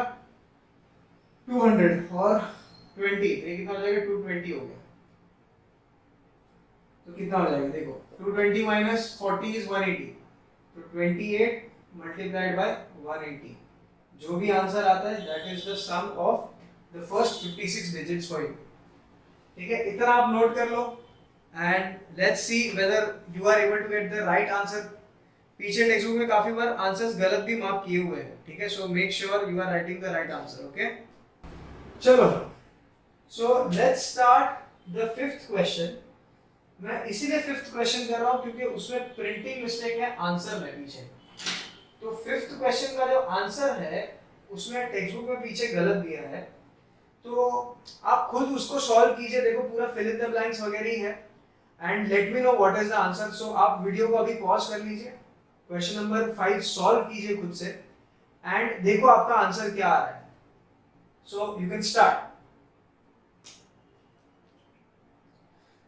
[SPEAKER 1] 200 और 20, ये कितना हो जाएगा 220 हो गया, तो कितना हो जाएगा देखो 220 माइनस 40 इज 180, तो 28 मल्टीप्लाइड बाय 180, जो भी आंसर आता है that is the sum of the first 56 digits for you. ठीक है, इतना आप नोट कर लो and let's see whether you are able to get the right answer पीछे टेक्स्ट बुक में काफी बार आंसर्स गलत भी मार्क किए हुए हैं, ठीक है। So make sure you are writing the right answer, okay. चलो, so let's start the fifth question. मैं इसीलिए फिफ्थ क्वेश्चन कर रहा हूं क्योंकि उसमें प्रिंटिंग मिस्टेक है आंसर में पीछे। तो फिफ्थ क्वेश्चन का जो आंसर है उसमें टेक्स्ट बुक में पीछे गलत दिया है, तो आप खुद उसको सॉल्व कीजिए। देखो पूरा फिल इन द ब्लैंक्स वगैरह ही है, and let me know what is the answer. So आप वीडियो को अभी पॉज कर लीजिए, क्वेश्चन नंबर 5 सॉल्व कीजिए खुद से, एंड देखो आपका आंसर क्या आ रहा है। So you can start.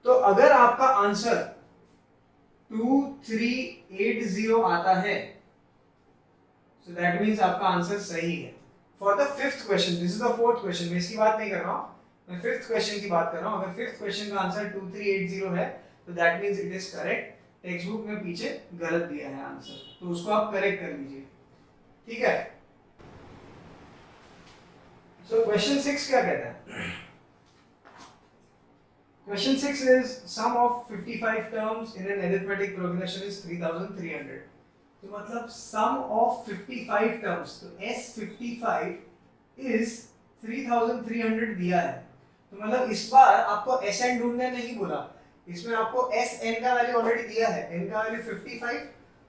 [SPEAKER 1] तो अगर आपका आंसर 2380 आता है, so that means आपका आंसर सही है for the fifth question. This is the fourth question, मैं इसकी बात नहीं कर रहा हूं, मैं फिफ्थ क्वेश्चन की बात कर रहा हूं। अगर फिफ्थ क्वेश्चन का आंसर 2380 है तो that means it is correct. Text book में पीछे गलत दिया है आंसर, तो उसको आप करेक्ट कर लीजिए, ठीक है। सो क्वेश्चन 6 क्या कहता है? Question 6 is sum of 55 terms in an arithmetic progression is 3300। तो मतलब sum of 55 terms, तो S55 is 3300 दिया है। तो मतलब इस बार आपको SN ढूंढने नहीं बोला, इसमें आपको SN का वैल्यू ऑलरेडी दिया है, N का वैल्यू 55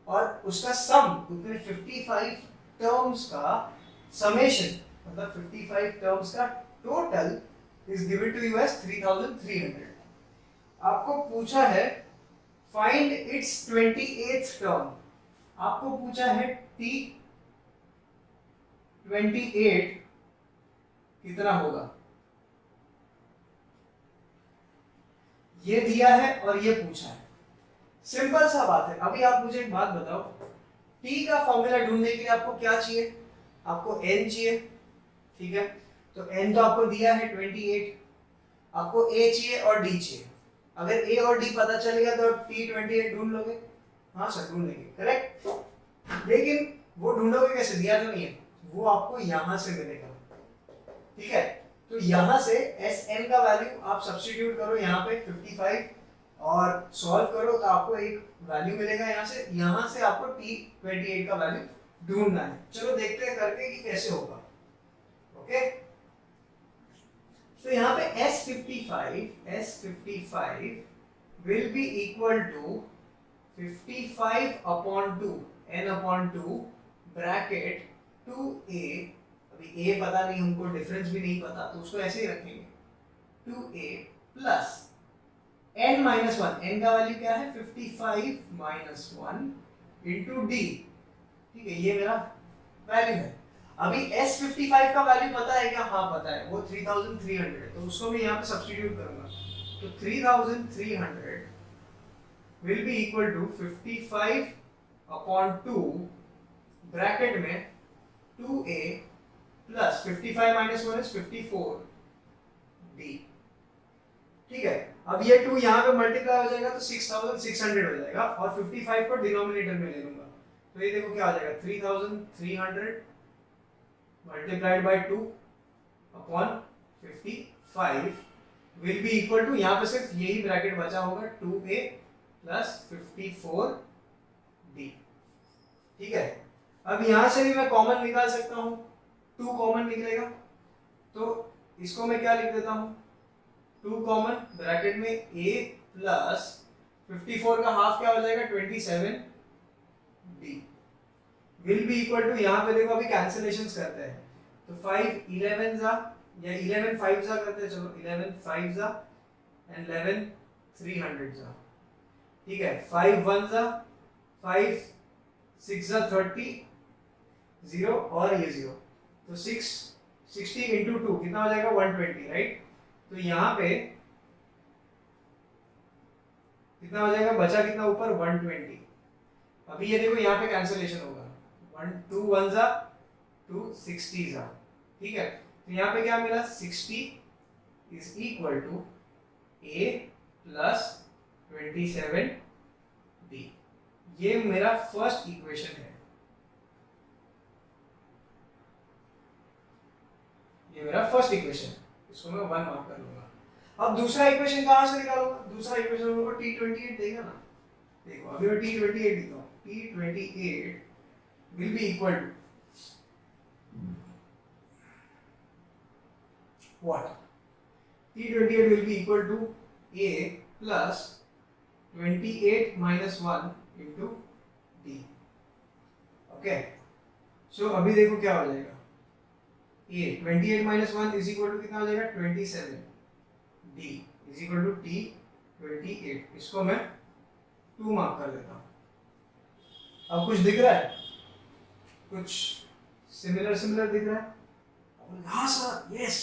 [SPEAKER 1] और उसका सम, उतने 55 टर्म्स का समेशन, मतलब 55 टर्म्स का total is given to you as 3300। आपको पूछा है फाइंड इट्स 28th टर्म, आपको पूछा है T28 कितना होगा, ये दिया है और ये पूछा है। सिंपल सा बात है। अभी आप मुझे एक बात बताओ, T का फॉर्मूला ढूंढने के लिए आपको क्या चाहिए? आपको N चाहिए, ठीक है। तो N तो आपको दिया है 28, आपको A चाहिए और D चाहिए। अगर A और D पता चल गया तो T28 ढूंढ लोगे। हाँ सर ढूंढ लेंगे, करेक्ट। लेकिन वो ढूंढोगे कैसे? दिया तो नहीं है, वो आपको यहां से मिलेगा, ठीक है। तो यहां से Sn का वैल्यू आप सब्स्टिट्यूट करो यहाँ पे 55 और सॉल्व करो तो आपको एक वैल्यू मिलेगा यहाँ से आपको T28 का वैल्यू ढूंढना है। चलो देखते हैं करके कि कैसे होगा, ओके। तो यहाँ पे S55 will be equal to 55 upon 2 n upon 2 bracket 2a, अभी a पता नहीं हमको, डिफरेंस भी नहीं पता, तो उसको ऐसे ही रखेंगे 2a plus n minus 1, n का वैल्यू क्या है 55 माइनस 1 इंटू d, ठीक है, ये मेरा वैल्यू है। अभी S55 का वैल्यू पता है क्या? हाँ पता है, वो 3300 है, तो उसको मैं यहाँ पे सब्स्टिट्यूट करूंगा। तो 3300 will be equal to 55 upon 2 bracket में 2a plus 55 minus 1 is 54d, ठीक है। अब ये 2 यहाँ पे मल्टीप्लाई हो जाएगा तो 6600 हो जाएगा और 55 को डिनोमिनेटर में ले लूंगा, तो ये देखो क्या हो जाएगा 3300 multiplied by 2 upon 55 will be equal to, यहाँ पे सिर्फ यही ब्रैकेट बचा होगा 2a plus 54d, ठीक है। अब यहाँ से भी मैं कॉमन निकाल सकता हूँ, 2 कॉमन निकलेगा, तो इसको मैं क्या लिख देता हूँ 2 कॉमन ब्रैकेट में a प्लस 54 का हाफ क्या हो जाएगा 27d will be equal to, यहाँ पे देखो अभी कैंसिलेशंस करते हैं, तो 5 11 जा या 11 5 जा करते हैं, चलो 11 5 जा एंड 11 300 जा, ठीक है। 5 1 जा 5 6 जा 30 0 और ये 0, तो 60 into 2 कितना हो जाएगा 120, राइट। तो यहाँ पे कितना हो जाएगा, बचा कितना ऊपर 120। अभी ये देखो यहाँ पे कैंसिलेशन होगा, 1 2 1 जा 2 60 जा, ठीक है। तो यहाँ पे क्या मिला 60 is equal to a plus 27d, ये मेरा फर्स्ट इक्वेशन है, ये मेरा फर्स्ट इक्वेशन है, इसको मैं 1 मार्क कर लूंगा। अब दूसरा इक्वेशन कहां से निकालूंगा? दूसरा इक्वेशन हमको T28 देगा ना, देखो अभी मैं T28 लिखता हूं, T28 will be equal to what? T28 will be equal to A plus 28 minus 1 into D. Okay, सो अभी देखो क्या हो जाएगा, A 28 minus 1 is equal to कितना हो जाएगा 27, D is equal to T28. इसको मैं 2 मार्क कर देता हूँ. अब कुछ दिख रहा है, कुछ सिमिलर दिख रहा है. हाँ sir, yes,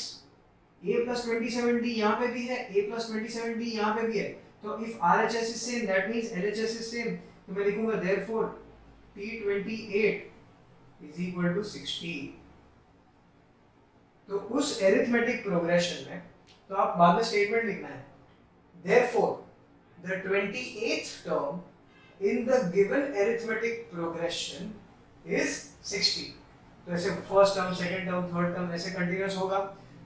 [SPEAKER 1] A plus 27D यहाँ पे भी है, A plus 27D यहाँ पे भी है. तो if RHS is same, that means LHS is same. तो मैं लिखूंगा therefore T28 is equal to 60. तो उस arithmetic progression में तो आप बाद में statement लिखना है. Therefore the 28th term in the given arithmetic progression is 60. तो ऐसे first term, second term, third term ऐसे continuous होगा.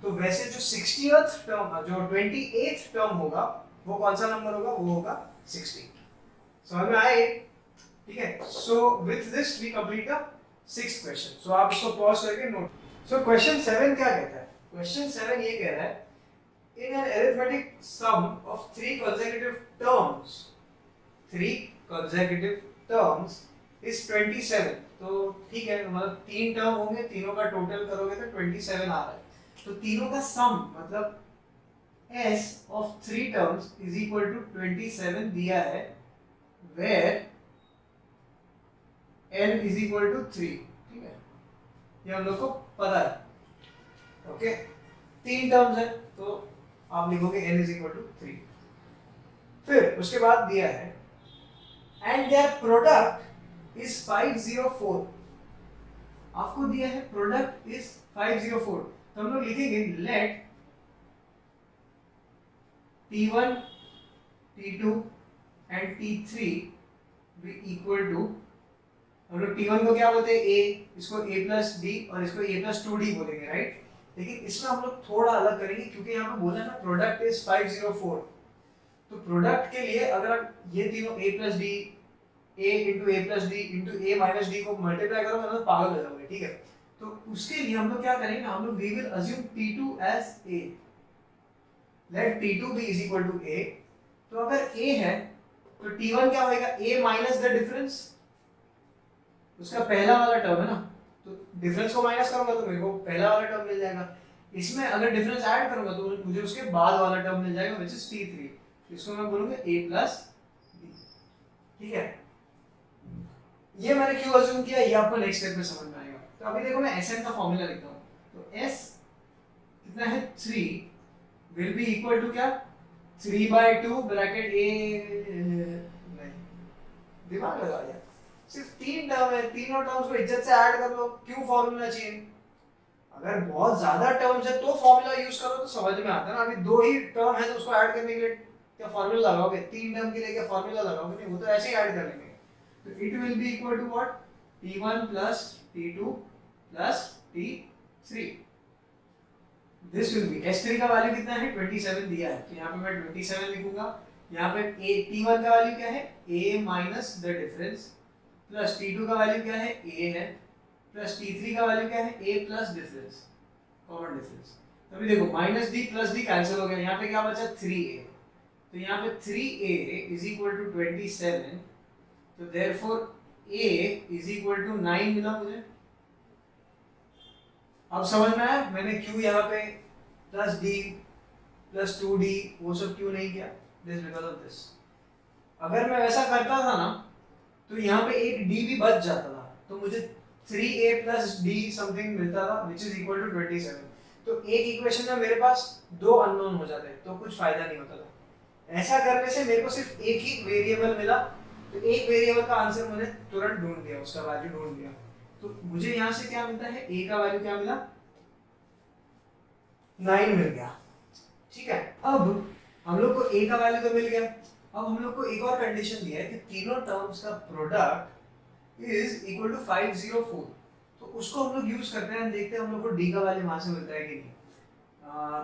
[SPEAKER 1] तो वैसे जो 60th टर्म, जो 28th टर्म होगा वो कौन सा नंबर होगा? वो होगा 60. समझ में आए? ठीक है. So with this we complete the 6th question. So आप इसको पॉज करके नोट. सो क्वेश्चन 7 क्या कहता है? क्वेश्चन 7 ये कह रहा है in an arithmetic sum of 3 consecutive terms is 27. तो ठीक है, मतलब 3 टर्म होंगे, तीनों का टोटल करोगे तो 27 आ रहा है. तो तीनों का सम मतलब S of 3 terms is equal to 27 दिया है, where N is equal to 3. ठीक है, ये हम लोग को पता है. ओके, 3 टर्म्स है तो आप लिखोगे N is equal to 3. फिर उसके बाद दिया है and their product is 504. आपको दिया है product is 504. तो हम लोग लिखेंगे let T1, T2 and T3 be equal to, हम लोग T1 को क्या बोलते हैं? A, इसको A plus D और इसको A plus 2D बोलेंगे, राइट? लेकिन इसमें हम लोग थोड़ा अलग करेंगे क्योंकि यहाँ पे बोला ना प्रोडक्ट इज 504. तो प्रोडक्ट के लिए अगर ये तीनों A plus D, A into A plus D into A minus D को मल्टीप्लाई करोगे तो पागल हो जाओगे. ठीक है, तो उसके लिए हम लोग क्या करेंगे, हम लोग we will assume T2 as A. Let T2 be is equal to A. तो अगर A है तो T1 क्या होगा? A minus the difference, उसका पहला वाला टर्म है ना, तो डिफरेंस को माइनस करूंगा तो मेरे को पहला वाला टर्म मिल जाएगा. इसमें अगर डिफरेंस ऐड करूंगा तो मुझे उसके बाद वाला टर्म मिल जाएगा which is T3. इसको मैं बोलूंगा A plus B. ठीक है, ये मैंने क्यों अज्यूम किया ये आपको नेक्स्ट स्टेप में समझ में आएगा. तो अभी देखो मैं Sn का फॉर्मूला लिखता हूँ. तो S कितना है? 3 will be equal to क्या? 3/2 ब्रैकेट A. नहीं, दिमाग लगा यार, सिर्फ 3 टर्म है, तीनों टर्म्स को इज्जत से ऐड कर लो. क्यों फॉर्मूला चाहिए? अगर बहुत ज्यादा टर्म्स है तो फॉर्मूला यूज करो तो समझ में आता है ना. अभी 2 ही टर्म है तो उसको ऐड करने के लिए क्या फॉर्मूला लगाओगे? 3 टर्म के लिए क्या फॉर्मूला लगाओगे? नहीं, वो तो ऐसे ही ऐड कर लेंगे. तो it will be equal to what? T1 plus T2 plus T3. This will be S3 का वैल्यू कितना है? 27 दिया है, तो यहाँ पे मैं 27 लिखूंगा. यहाँ पे T1 का वैल्यू क्या है? A minus the difference plus T2 का वैल्यू क्या है? A है, प्लस T3 का वैल्यू क्या है? A plus difference, common difference. तो अभी देखो minus D plus D cancel हो गया. यहाँ पे क्या बचा? 3A. तो यहाँ पे 3A is equal to 27. तो therefore A is equal to 9 मिला मुझे. अब समझ में आया मैंने क्यों यहाँ पे प्लस D प्लस 2D वो सब क्यों नहीं किया? This because of this. अगर मैं वैसा करता था ना तो यहाँ पे एक D भी बच जाता था, तो मुझे 3A plus D समथिंग मिलता था which is equal to 27. तो एक इक्वेशन में मेरे पास 2 अननोन हो जाते तो कुछ फायदा नहीं होता था. ऐसा करने से मेरे को सिर्फ एक ही वेरिएबल मिला, तो एक वेरिएबल का आंसर मैंने तुरंत ढूंढ दिया, उसका वैल्यू ढूंढ दिया. तो मुझे यहाँ से क्या मिलता है? A का वैल्यू क्या मिला? 9 मिल गया. ठीक है, अब हम लोग को A का वैल्यू तो मिल गया. अब हम लोग को एक और कंडीशन दिया है कि तीनों टर्म्स का प्रोडक्ट इज इक्वल टू 504. तो उसको हम लोग यूज करते हैं, देखते हैं हम लोग को D का वैल्यू वहां से मिलता है कि नहीं.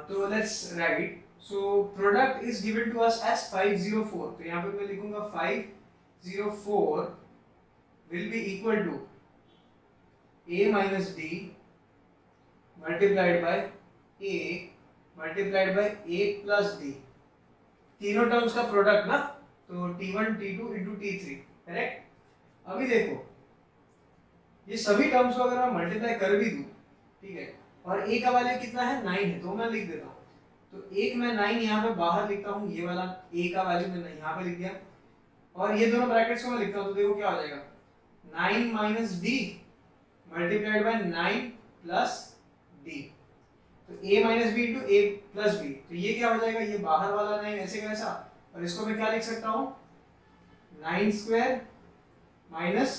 [SPEAKER 1] तो let's write. So product is given to us as 504. तो यहाँ पे मैं लिखूंगा 504 will be equal to a minus d multiplied by a multiplied by a plus d, तीनों टर्म्स का प्रोडक्ट ना, तो t1 t2 into t3, correct. अभी देखो ये सभी टर्म्स को अगर मैं मल्टीप्लाई कर भी दूं, ठीक है, और a का वैल्यू कितना है 9 है, तो मैं लिख देता हूँ, तो एक मैं 9 यहाँ पे बाहर लिखता हूँ, ये वाला a का वैल्यू मैंने यहाँ पे लिख दिया, और ये दोनों ब्रैकेट्स को मैं लिखता हूँ, तो देखो क्या हो जाएगा 9 minus d multiplied by 9 plus d, तो a minus b into a plus b, तो ये क्या हो जाएगा, ये बाहर वाला 9 ऐसे का ऐसा, और इसको मैं क्या लिख सकता हूँ 9 square minus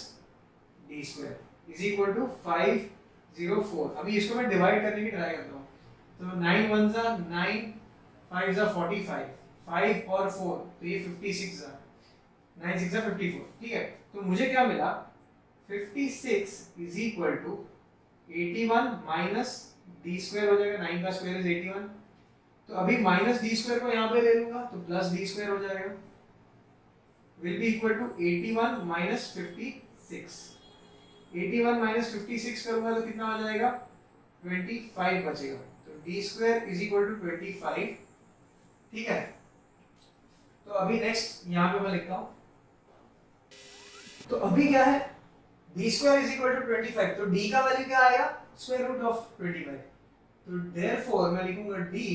[SPEAKER 1] d square is equal to 504। अभी इसको मैं डिवाइड करने की ट्राई करता हूँ, तो 9 1 जा 9, 5 जा 45, 5 और 4 तो ये 56 जा, 9 6 जा 54, ठीक है। तो मुझे क्या मिला 56 is equal to 81 minus d square हो जाएगा, 9 का स्क्वायर इज 81, तो अभी माइनस डी स्क्वायर को यहाँ पे ले लूंगा तो प्लस डी स्क्वायर हो जाएगा, will be equal to 81 minus 56, 81 minus 56 करूंगा तो कितना हो जाएगा 25 बचेगा, तो D square is equal to 25, ठीक है। तो अभी नेक्स्ट यहाँ पे मैं लिखता हूँ, तो अभी क्या है D square is equal to 25, तो डी का वैल्यू क्या आएगा स्क्वायर रूट ऑफ 25, तो देयरफॉर मैं लिखूंगा D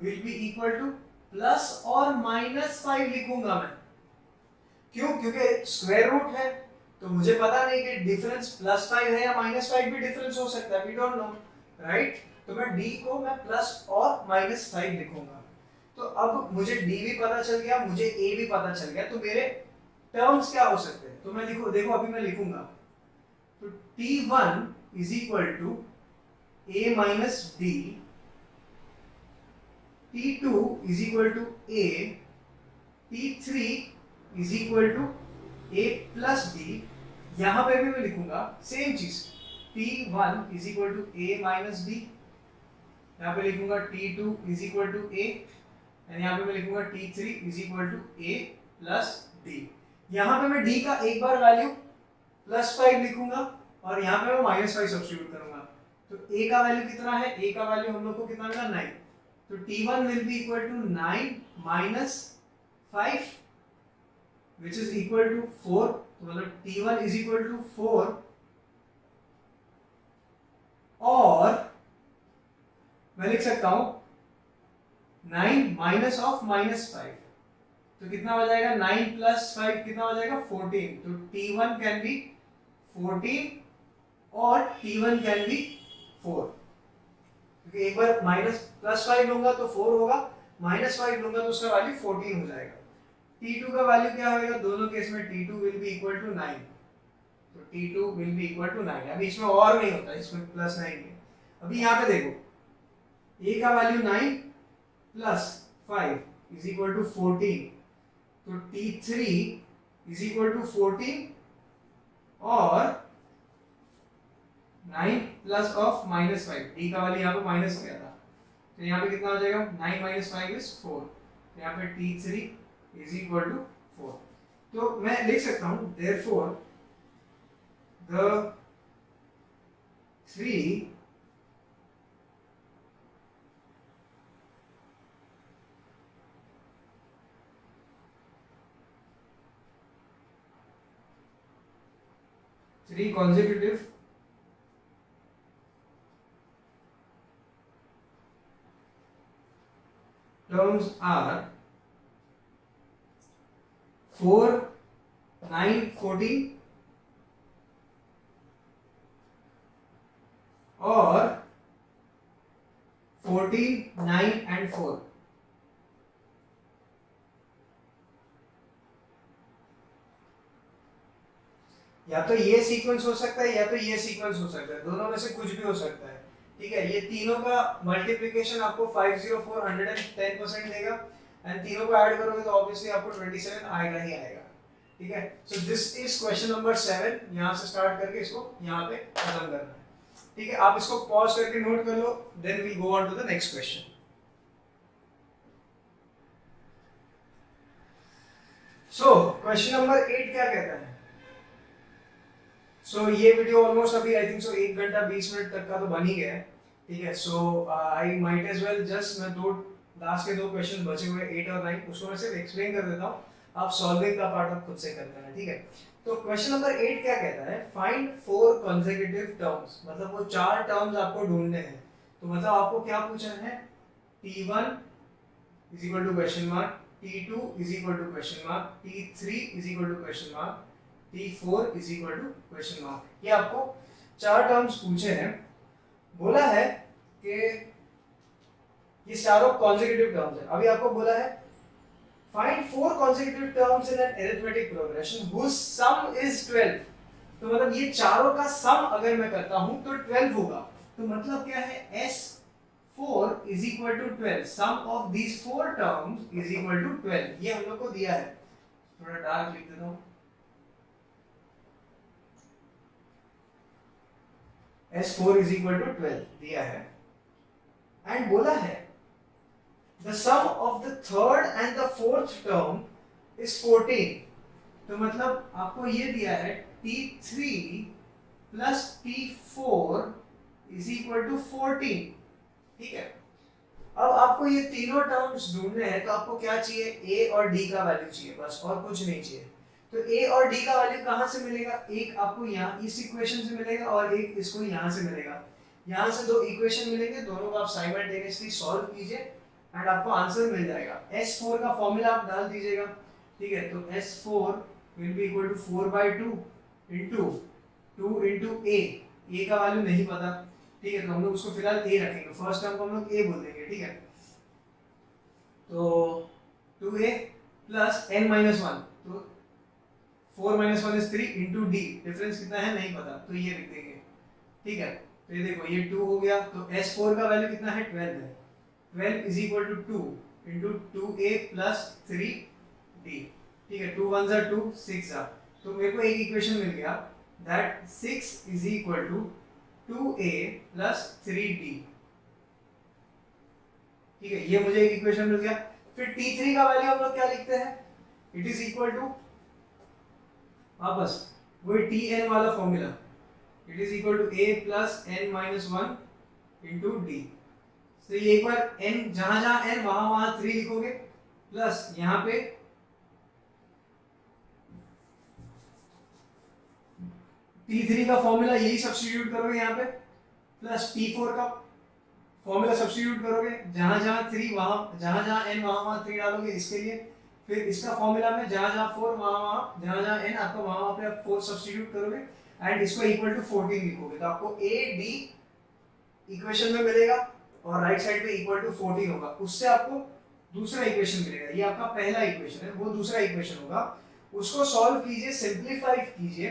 [SPEAKER 1] will be equal two plus और माइनस 5 लिखूंगा मैं, क्यों, क्योंकि स्क्वायर रूट है तो मुझे पता नहीं कि डिफरेंस प्लस 5 है या माइनस 5 भी डिफरेंस हो सकता है, वी डोंट नो, राइट। तो मैं डी को मैं प्लस और माइनस 5 लिखूंगा, तो अब मुझे डी भी पता चल गया, मुझे ए भी पता चल गया, तो मेरे टर्म्स क्या हो सकते हैं, तो मैं देखो अभी मैं लिखूंगा, तो t1 is equal to a minus D, t2 is equal to a, t3 is equal to a plus D, यहां पे भी मैं लिखूंगा सेम चीज, t1 is equal to a minus D, यहां पे लिखूंगा t2 is equal to a, and यहां पे मैं लिखूंगा t3 is equal to a plus D, यहां पे मैं d का एक बार वैल्यू प्लस 5 लिखूंगा और यहाँ पे मैं माइनस 5 सब्स्टिट्यूट करूंगा, तो a का वैल्यू कितना है, a का वैल्यू हम लोग को कितना मिला 9, तो t1 will be equal to 9 minus 5 which is equal to 4, तो मतलब t1 is equal to 4, और मैं लिख सकता हूं 9 माइनस ऑफ माइनस 5, तो कितना हो जाएगा 9 प्लस 5 कितना हो जाएगा 14, तो t1 कैन बी 14 और t1 कैन बी 4, क्योंकि एक बार माइनस प्लस 5 लूंगा तो 4 होगा, माइनस 5 लूंगा तो उसका वैल्यू 14 हो जाएगा, t2 का वैल्यू क्या होगा, दोनों केस में t2 will be equal to 9, तो t2 will be equal to 9, अभी इसमें और नहीं होता, इसमें प्लस 9 है। अभी यहाँ पे देखो a का value 9 plus 5 is equal to 14, तो t3 इज इक्वल टू 14 और 9 प्लस ऑफ माइनस 5, डी का वैल्यू यहाँ पे माइनस गया था, तो यहाँ पे कितना हो जाएगा 9 माइनस 5 इज 4, तो यहाँ पे t3 इज इक्वल टू 4, तो मैं लिख सकता हूँ therefore the 3 consecutive terms are 4, 9, 14 और 14, 9 and 4, या तो ये सीक्वेंस हो सकता है या तो ये सीक्वेंस हो सकता है, दोनों में से कुछ भी हो सकता है, ठीक है। ये तीनों का मल्टीप्लिकेशन आपको 504 110% देगा, एंड तीनों को ऐड करोगे तो ऑब्वियसली आपको 27 आएगा ही आएगा, ठीक है। So this is question number 7, यहाँ से स्टार्ट करके इसको यहाँ पे खत्म करना है, ठीक है। आप इसको पॉज करके नोट कर लो, then we go on to the next question. So question number 8 क्या कहता है, सो ये वीडियो ऑलमोस्ट अभी आई थिंक सो 1 घंटा 20 मिनट तक का तो बन ही गया है, ठीक है। So I might as well just मैं लास्ट के 2 क्वेश्चन बचे हुए 8 और 9 उसको मैं सिर्फ एक्सप्लेन कर देता हूँ, आप सॉल्विंग का पार्ट आप खुद से कर लेना, ठीक है। तो क्वेश्चन नंबर 8 क्या कहता है, फाइंड 4 कंसेक्यूटिव टर्म्स, मतलब वो 4 टर्म्स आपको ढूंढने हैं। तो मतलब आपको क्या पूछा है, t1 is equal to question mark, t2 is equal to question mark, t3 is equal to question mark, t4 is equal to question mark। ये आपको 4 टर्म्स पूछे हैं, बोला है कि ये चारों कॉन्सेक्यूटिव टर्म्स है। अभी आपको बोला है find 4 consecutive terms in an arithmetic progression whose sum is 12। तो मतलब ये चारों का सम अगर मैं करता हूं तो 12 होगा। तो मतलब क्या है, S4 is equal to 12, sum of these 4 terms is equal to 12। ये हम लोग को दिया है, थोड़ा डार्क लिख देता हूं, S4 is equal to 12 दिया है, एंड बोला है the sum of the third and the fourth term is 14। तो मतलब आपको ये दिया है t3 plus t4 is equal to 14, ठीक है। अब आपको ये तीनों टर्म्स ढूंढने हैं, तो आपको क्या चाहिए, a और d का वैल्यू चाहिए, बस और कुछ नहीं चाहिए। तो a और d का वैल्यू कहाँ से मिलेगा, एक आपको यहाँ इस इक्वेशन से मिलेगा और एक इसको यहाँ से मिलेगा। यहाँ से 2 इक्वेशन मिलेंगे, दोनों को आप साइमल्टेनियसली सॉल्व कीजिए एंड आपको आंसर मिल जाएगा। S4 का फॉर्मूला आप डाल दीजिएगा, ठीक है। तो S4 will be equal to 4/2 into 2 into a का वैल्यू नहीं पता, ठीक है, तो हम लोग उसको फिलहाल a रखेंगे, फर्स्ट टर्म को हम लोग a बोल देंगे, ठीक है। तो 2a प्लस n-1, तो 4 - 1 is 3 इनटू d, डिफरेंस कितना है नहीं पता, तो ये लिख देंगे, ठीक है। तो ये देखो ये 2 हो गया, तो S4 का वैल्यू कितना है, 12 है। 12 is equal to 2 into 2a plus 3d, ठीक है। 2 1s are 2, 6 are, तो मेरे को एक इक्वेशन मिल गया, that 6 is equal to 2a plus 3d, ठीक है, ये मुझे एक इक्वेशन मिल गया। फिर t3 का वैल्यू हम लोग क्या लिखते हैं, इट इज इक्वल टू वापस वही tn वाला formula, it is equal to a plus n-1 into d। तो ये एक बार n जहां जहां n वहां 3 लिखोगे, प्लस यहाँ पे t3 का फॉर्मूला यही सब्स्टिट्यूट करोगे यहाँ पे, प्लस t4 का फॉर्मूला सब्स्टिट्यूट करोगे, जहां जहां 3 वहां जहां जहां n वहां 3 डालोगे इसके लिए। फिर इसका फॉर्मूला में जहां जहां 4 वहां जहां जहां n आपका वहां पे आप 4 सब्स्टिट्यूट करोगे एंड इसको इक्वल टू 14 लिखोगे, तो आपको a d इक्वेशन में मिलेगा और राइट साइड पे इक्वल टू 14 होगा। उससे आपको दूसरा इक्वेशन मिलेगा, ये आपका पहला इक्वेशन है, वो दूसरा इक्वेशन होगा, उसको सॉल्व कीजिए, सिंपलीफाई कीजिए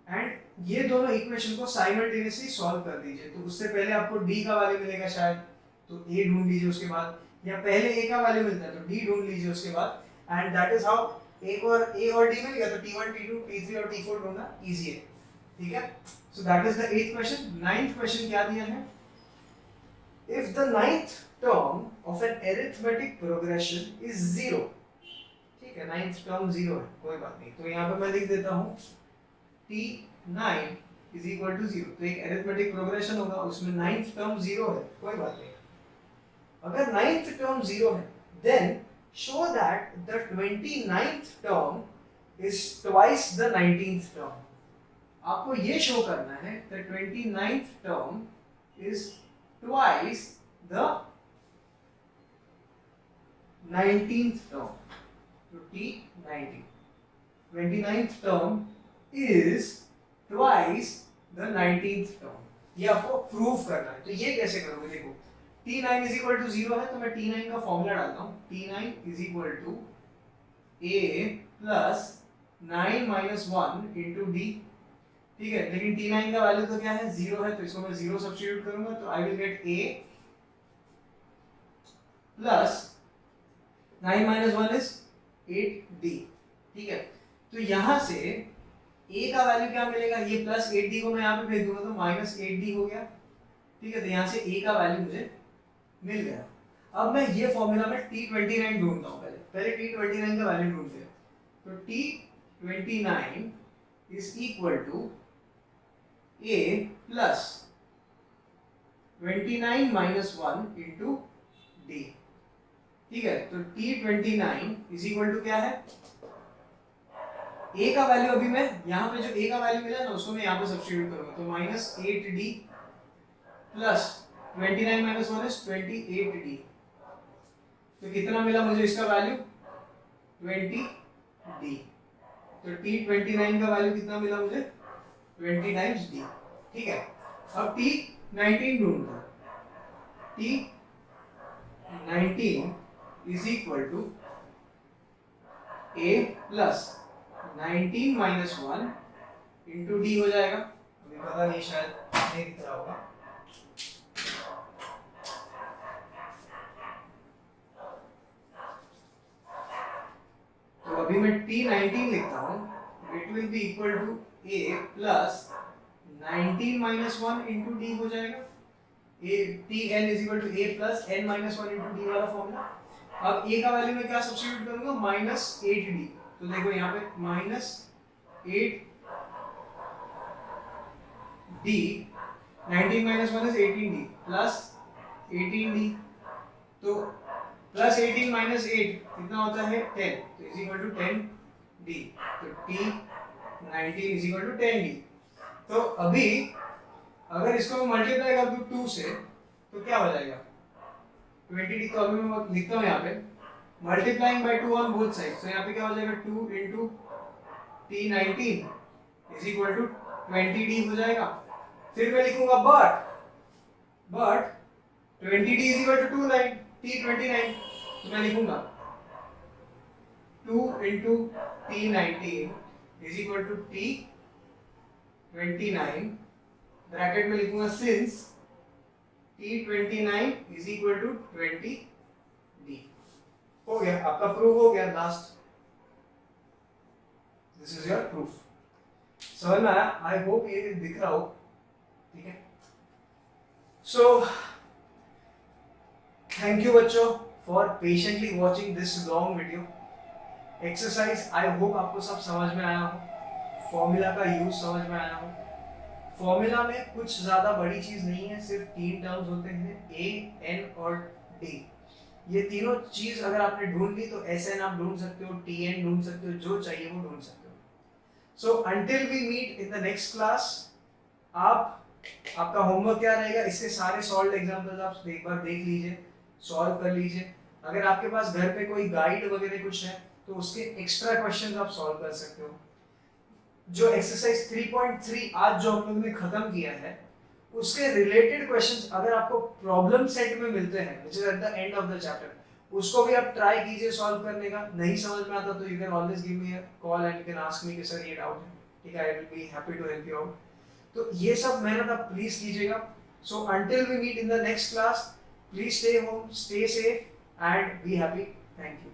[SPEAKER 1] एंड ये दोनों इक्वेशन को साइमल्टेनियसली सॉल्व कर दीजिए। तो उससे पहले आपको d का वैल्यू मिलेगा शायद, तो a ढूंढ लीजिए उसके बाद, या पहले a का वैल्यू मिलता है तो d ढूंढ लीजिए उसके बाद, and that is how a और d मिल गया, तो t1 t2 t3 और t4 ढूंढना इजी है, ठीक है। So that is the 8th question. 9th question क्या दिया है, if the 9th term of an arithmetic progression is 0, ठीक है, 9th term 0 है, कोई बात नहीं, तो यहाँ पे मैं लिख देता हूँ t9 is equal to 0। तो एक arithmetic progression होगा, उसमें 9th term 0 है, कोई बात नहीं। अगर 9th term 0 है, then show that the 29th term is twice the 19th term। आपको ये शो करना है that 29th term is twice the 19th term, so t19, 29th term is twice the 19th term। ये आपको prove करना है, तो ये कैसे करोगे, देखो t9 is equal to 0 है, तो मैं t9 का फॉर्मूला डालता हूँ, t9 is equal to a plus 9 minus 1 into d, ठीक है। लेकिन t9 का वैल्यू तो क्या है, 0 है, तो इसको मैं 0 सब्स्टिट्यूट करूंगा, तो I will get a plus 9 minus 1 is 8d, ठीक है। तो यहां से a का वैल्यू क्या मिलेगा, ये प्लस 8d को मैं यहाँ पे भेज दूंगा तो माइनस 8d हो गया, ठीक है। तो यहाँ से a का वैल्यू मुझे मिल गया। अब मैं ये फॉर्मूला में t29 ढूंढता हूँ, पहले t29 का वैल्यू ढूंढते हैं। तो t29 is equal to a plus 29 minus 1 into D. ठीक है, तो T29 इज इक्वल टू क्या है, a का वैल्यू अभी मैं यहाँ पे जो a का वैल्यू मिला ना उसको मैं यहाँ पे सब्स्टिट्यूट करूंगा, तो minus 8d plus 29 minus 1 is 28d। तो कितना मिला मुझे इसका वैल्यू 20d। तो T29 का वैल्यू कितना मिला मुझे 20 टाइम्स d। ठीक है, अब T19 ढूंढना। T19 is equal to a plus 19 minus 1 into D हो जाएगा। अभी पता नहीं, शायद नहीं दिख रहा होगा। तो अभी मैं T19 लिखता हूं, it will be equal to a plus 19 minus 1 into D हो जाएगा। Tn is equal to a plus n minus 1 into D वाला फॉर्मूला। अब a का वैल्यू मैं क्या सब्स्टिट्यूट करूंगा, माइनस 8d। तो देखो यहाँ पे minus 8d, 19 minus 1 is 18d plus 18d। तो प्लस 18 माइनस 8 कितना होता है 10, तो इज इक्वल टू 10d। तो T19 is equal to 10d। तो अभी अगर इसको मैं मल्टीप्लाई कर दूं 2 से तो क्या हो जाएगा 20d। तो अभी मैं लिखता हूँ यहाँ पे multiplying by 2 on both sides, तो यहाँ पे क्या हो जाएगा 2 into T19 is equal to 20d हो जाएगा। फिर मैं लिखूंगा but 20d is equal to T29, तो मैं लिखूंगा 2 into T19 is equal to T29, bracket में लिखूंगा since T29 is equal to 20d। हो गया, आपका प्रूफ हो गया। Last, this is your proof. समझ में आया? आई होप ये दिख रहा हो। ठीक है, सो थैंक यू बच्चों for patiently watching this long video. Exercise I hope आपको सब समझ में आया हो, फॉर्मूला का यूज समझ में आया हो। फॉर्मूला में कुछ ज्यादा बड़ी चीज नहीं है, सिर्फ 3 टर्म्स होते हैं, a, n और d। ये तीनों चीज अगर आपने ढूंढ ली तो Sn आप ढूंढ सकते हो, Tn ढूंढ सकते हो, जो चाहिए वो ढूंढ सकते हो। So until we meet in the next class, आपका होमवर्क क्या रहेगा, इसके सारे सॉल्व एग्जांपल्स आप एक बार देख लीजिए, सॉल्व कर लीजिए। अगर आपके पास घर पे कोई गाइड वगैरह कुछ है तो उसके एक्स्ट्रा क्वेश्चंस आप सॉल्व कर सकते हो। जो एक्सरसाइज 3.3 आज जो हम लोगों ने खत्म किया है उसके रिलेटेड क्वेश्चंस अगर आपको प्रॉब्लम सेट में मिलते हैं which is at the end of the chapter, उसको भी आप ट्राई कीजिए सॉल्व करने का। नहीं समझ में आता तो you can always give me a call and you can ask me कि सर ये डाउट है, ठीक है, I will be happy to help you out. तो ये सब मेहनत आप प्लीज कीजिएगा। So until we meet in the next class, please stay home, stay safe and be happy. Thank you.